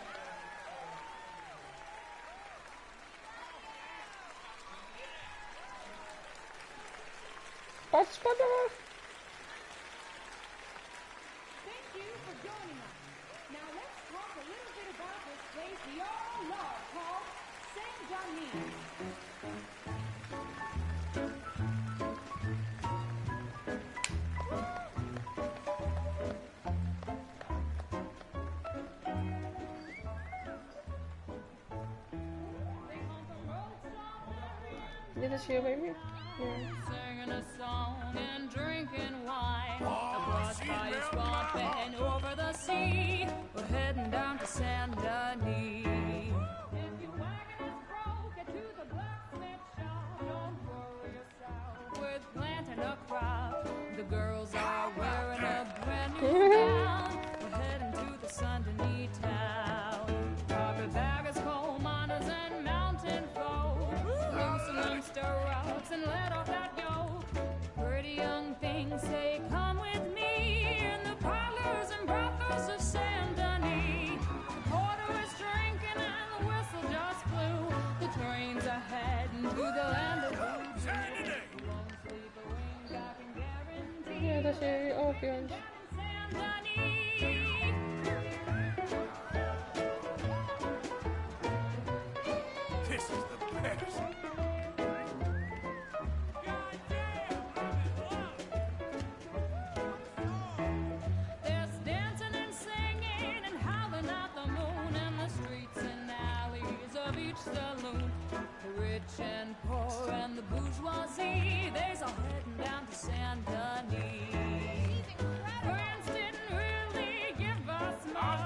Patrz, spadała. Thank you for joining us. Now let's talk a little bit about this place we all love called Saint-Denis. Nie da się obejmie? Nie. Singing a song and drinking wine. Across by a swamp and over the sea. We're heading down to Saint-Denis. If your wagon is broke, get to the blacksmith shop. Don't worry yourself with planting a crop. The girls are wearing a brand new gown. We're heading to the Saint-Denis town. Carpetbaggers, coal miners, and mountain folk. Loosen them stirrups and let off that yoke. Pretty young things say, come with me in the parlors and brothels of Saint-Denis. The porter is drinking and the whistle just blew. The trains are heading to the land of voodoo. One sleeper ain't got can get Nie da się jej objąć. This is the best. There's dancing and singing and howling at the moon in the streets and alleys of each saloon. The rich and poor and the bourgeoisie, they's all heading down to Saint Denis. France didn't really give us much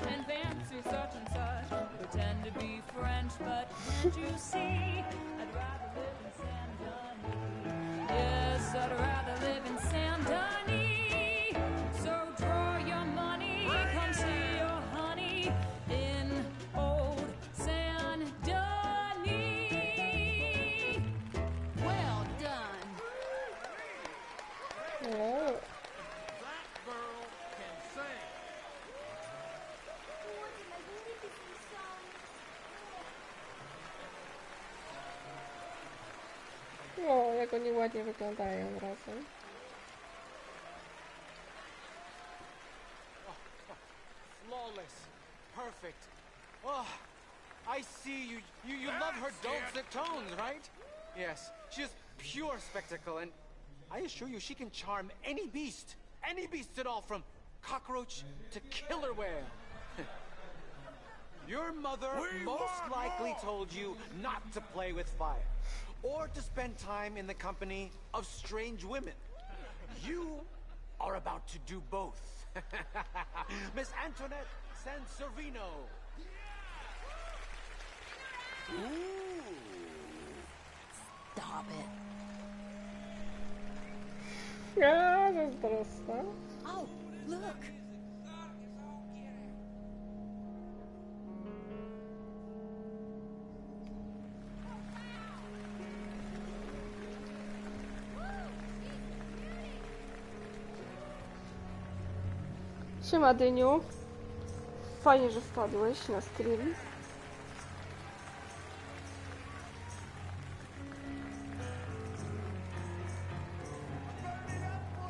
and fancy such and such. Pretend to be French, but can't you see? I'd rather live in Saint Denis. Yes, I'd rather live in Saint Denis. So draw your money, come see your honey in old Saint Denis. Well done. Oh. O, jak oni ładnie wyglądają razem. Flawless. Perfect. Oh, I see you. You love her dulcet tones, right? Yes. She is pure spectacle, and I assure you she can charm any beast. Any beast at all, from cockroach to killer whale. Your mother most likely told you not to play with fire, or to spend time in the company of strange women. You are about to do both. Miss Antoinette Sansorino. Ooh. Stop it. Ja, zazdrosna. Oh, look. Siema Dyniu. Fajnie, że wpadłeś na stream.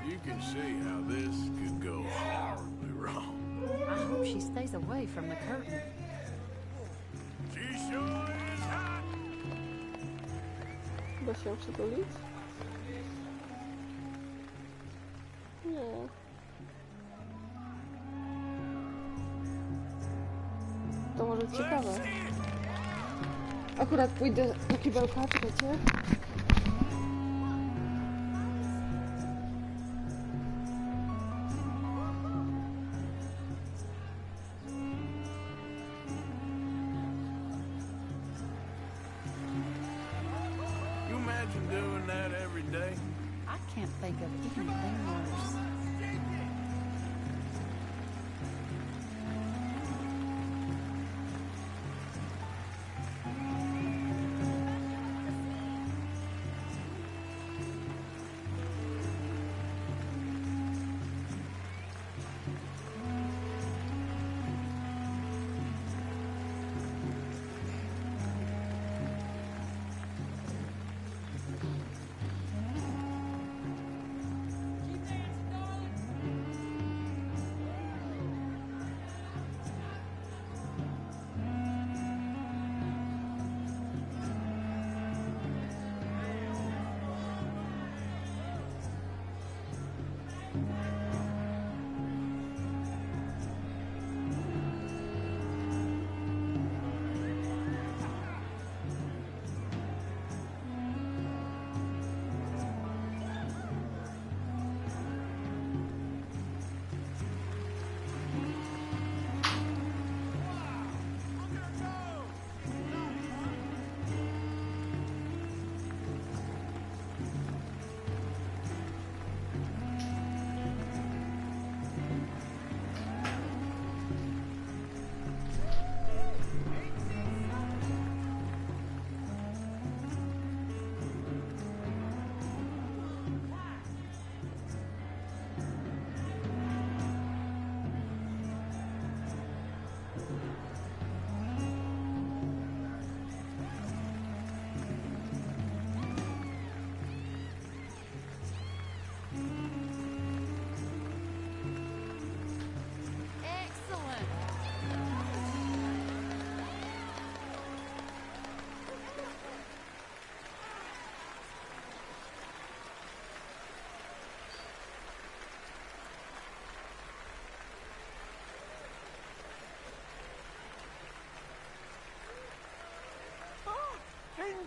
You can see how this could go horribly wrong. I hope she stays away from the curtain. She sure is hot. Da się przytulić? Nie. To może być ciekawe. Akurat pójdę do kibelka, czekajcie. You imagine doing that every day? I can't think of anything worse.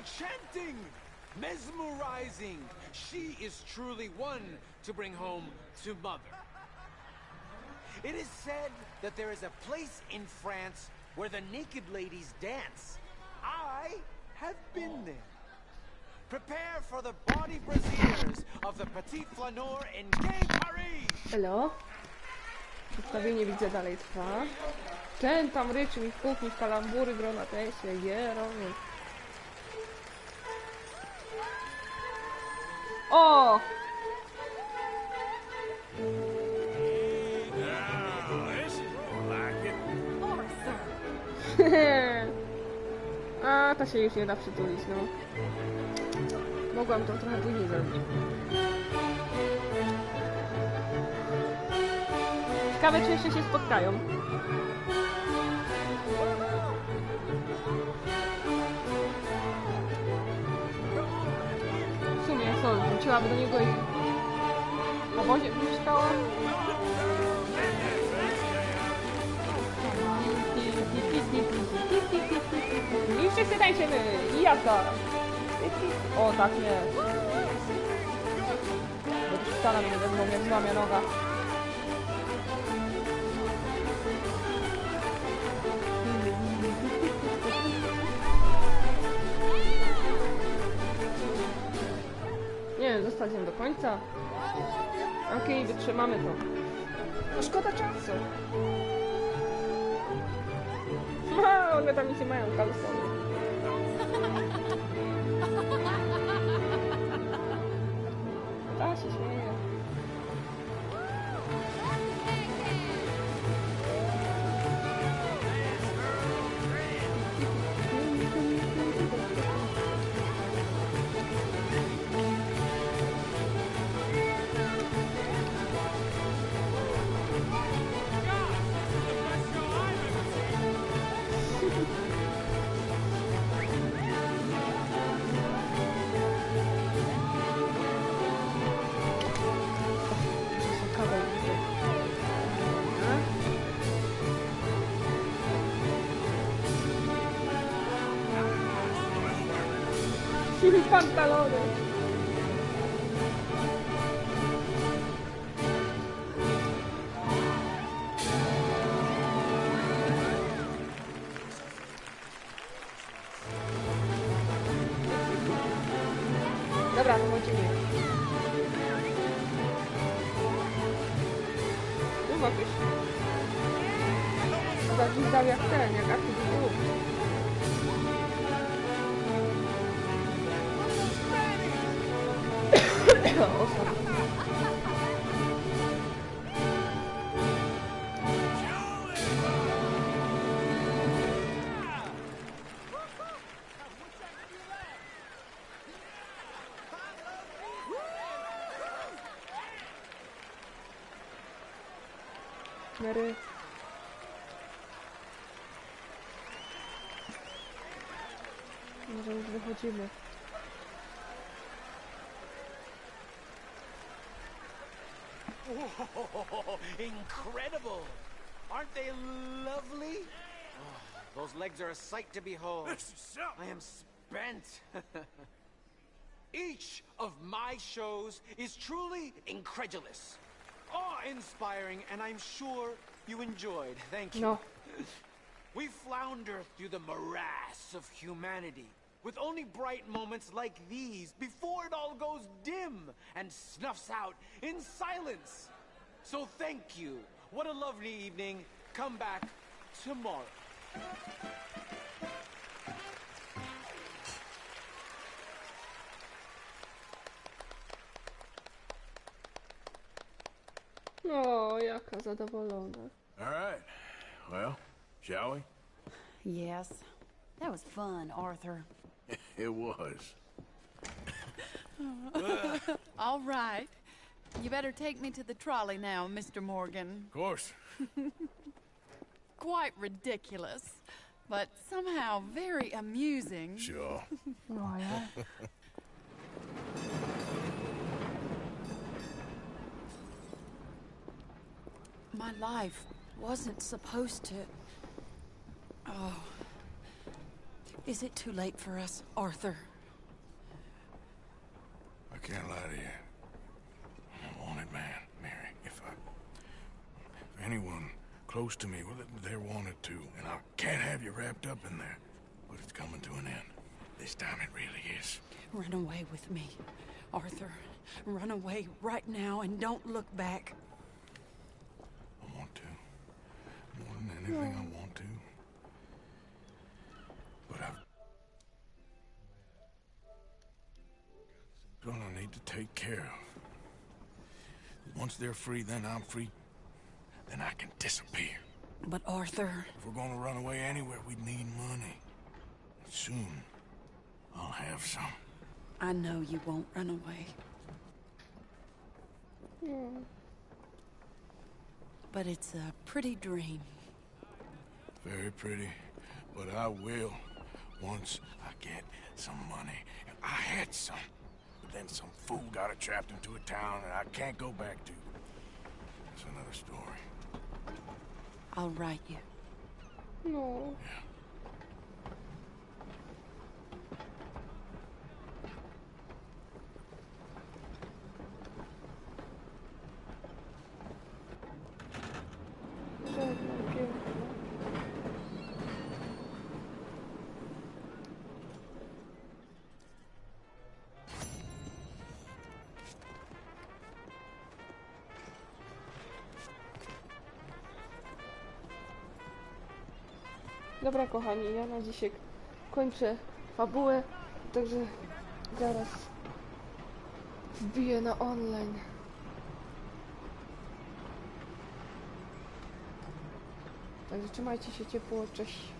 enchanting, mesmerizing. She is truly one to bring home to mother. It is said that there is a place in France where the naked ladies dance. I have been there. Prepare for the body braziers of the Petit Flaneur in Gay Paris! Elo. Przedstawienie widzę dalej trwa. Ten tam ryczy mi w kuchni, w kalambury, grona tesie, jeronie. O! A, ta się już nie da przytulić, no. Mogłam to trochę później zrobić. Ciekawe, czy jeszcze się spotkają. W sumie, co, wróciłaby do niego i w obozie by mieszkała? I wszyscy tańczymy! I jazda! O, tak nie. Bo tu sztana mnie wezmą, jak złamie noga. Nie wiem, zostać ją do końca. Okej, wytrzymamy to. No szkoda czasu. One tam nic nie mają, kalsony. Ta się śmieje. Pantalony. Dobra, to chodzimy. Tu jakiś zagwizdał jak ten, jak artykuł. Mary. Może już wychodzimy. Whoa, incredible! Aren't they lovely? Oh, those legs are a sight to behold. I am spent. Each of my shows is truly incredulous, awe-inspiring, and I'm sure you enjoyed. Thank you. No. We flounder through the morass of humanity, with only bright moments like these before it all goes dim and snuffs out in silence. So thank you. What a lovely evening. Come back tomorrow. O, jaka zadowolona. All right. Well, shall we? Yes. That was fun, Arthur. It was. All right. You better take me to the trolley now, Mr. Morgan. Of course. Quite ridiculous, but somehow very amusing. Sure. Oh, yeah. My life wasn't supposed to... Oh. Is it too late for us, Arthur? can't lie to you. I'm a wanted man, Mary. If anyone close to me, well, they're wanted too, and I can't have you wrapped up in there. But it's coming to an end. This time it really is. Run away with me, Arthur. Run away right now and don't look back. I want to. More than anything, I want to. But I've got I need to take care of. Once they're free, then I'm free. Then I can disappear. But Arthur... If we're gonna run away anywhere, we'd need money. Soon, I'll have some. I know you won't run away. But it's a pretty dream. Very pretty. But I will, once I get some money. And I had some. But then some fool got it trapped into a town that I can't go back to. That's another story. I'll write you. No. Yeah. Dobra, kochani, ja na dzisiaj kończę fabułę, także zaraz wbiję na online. Także trzymajcie się ciepło, cześć.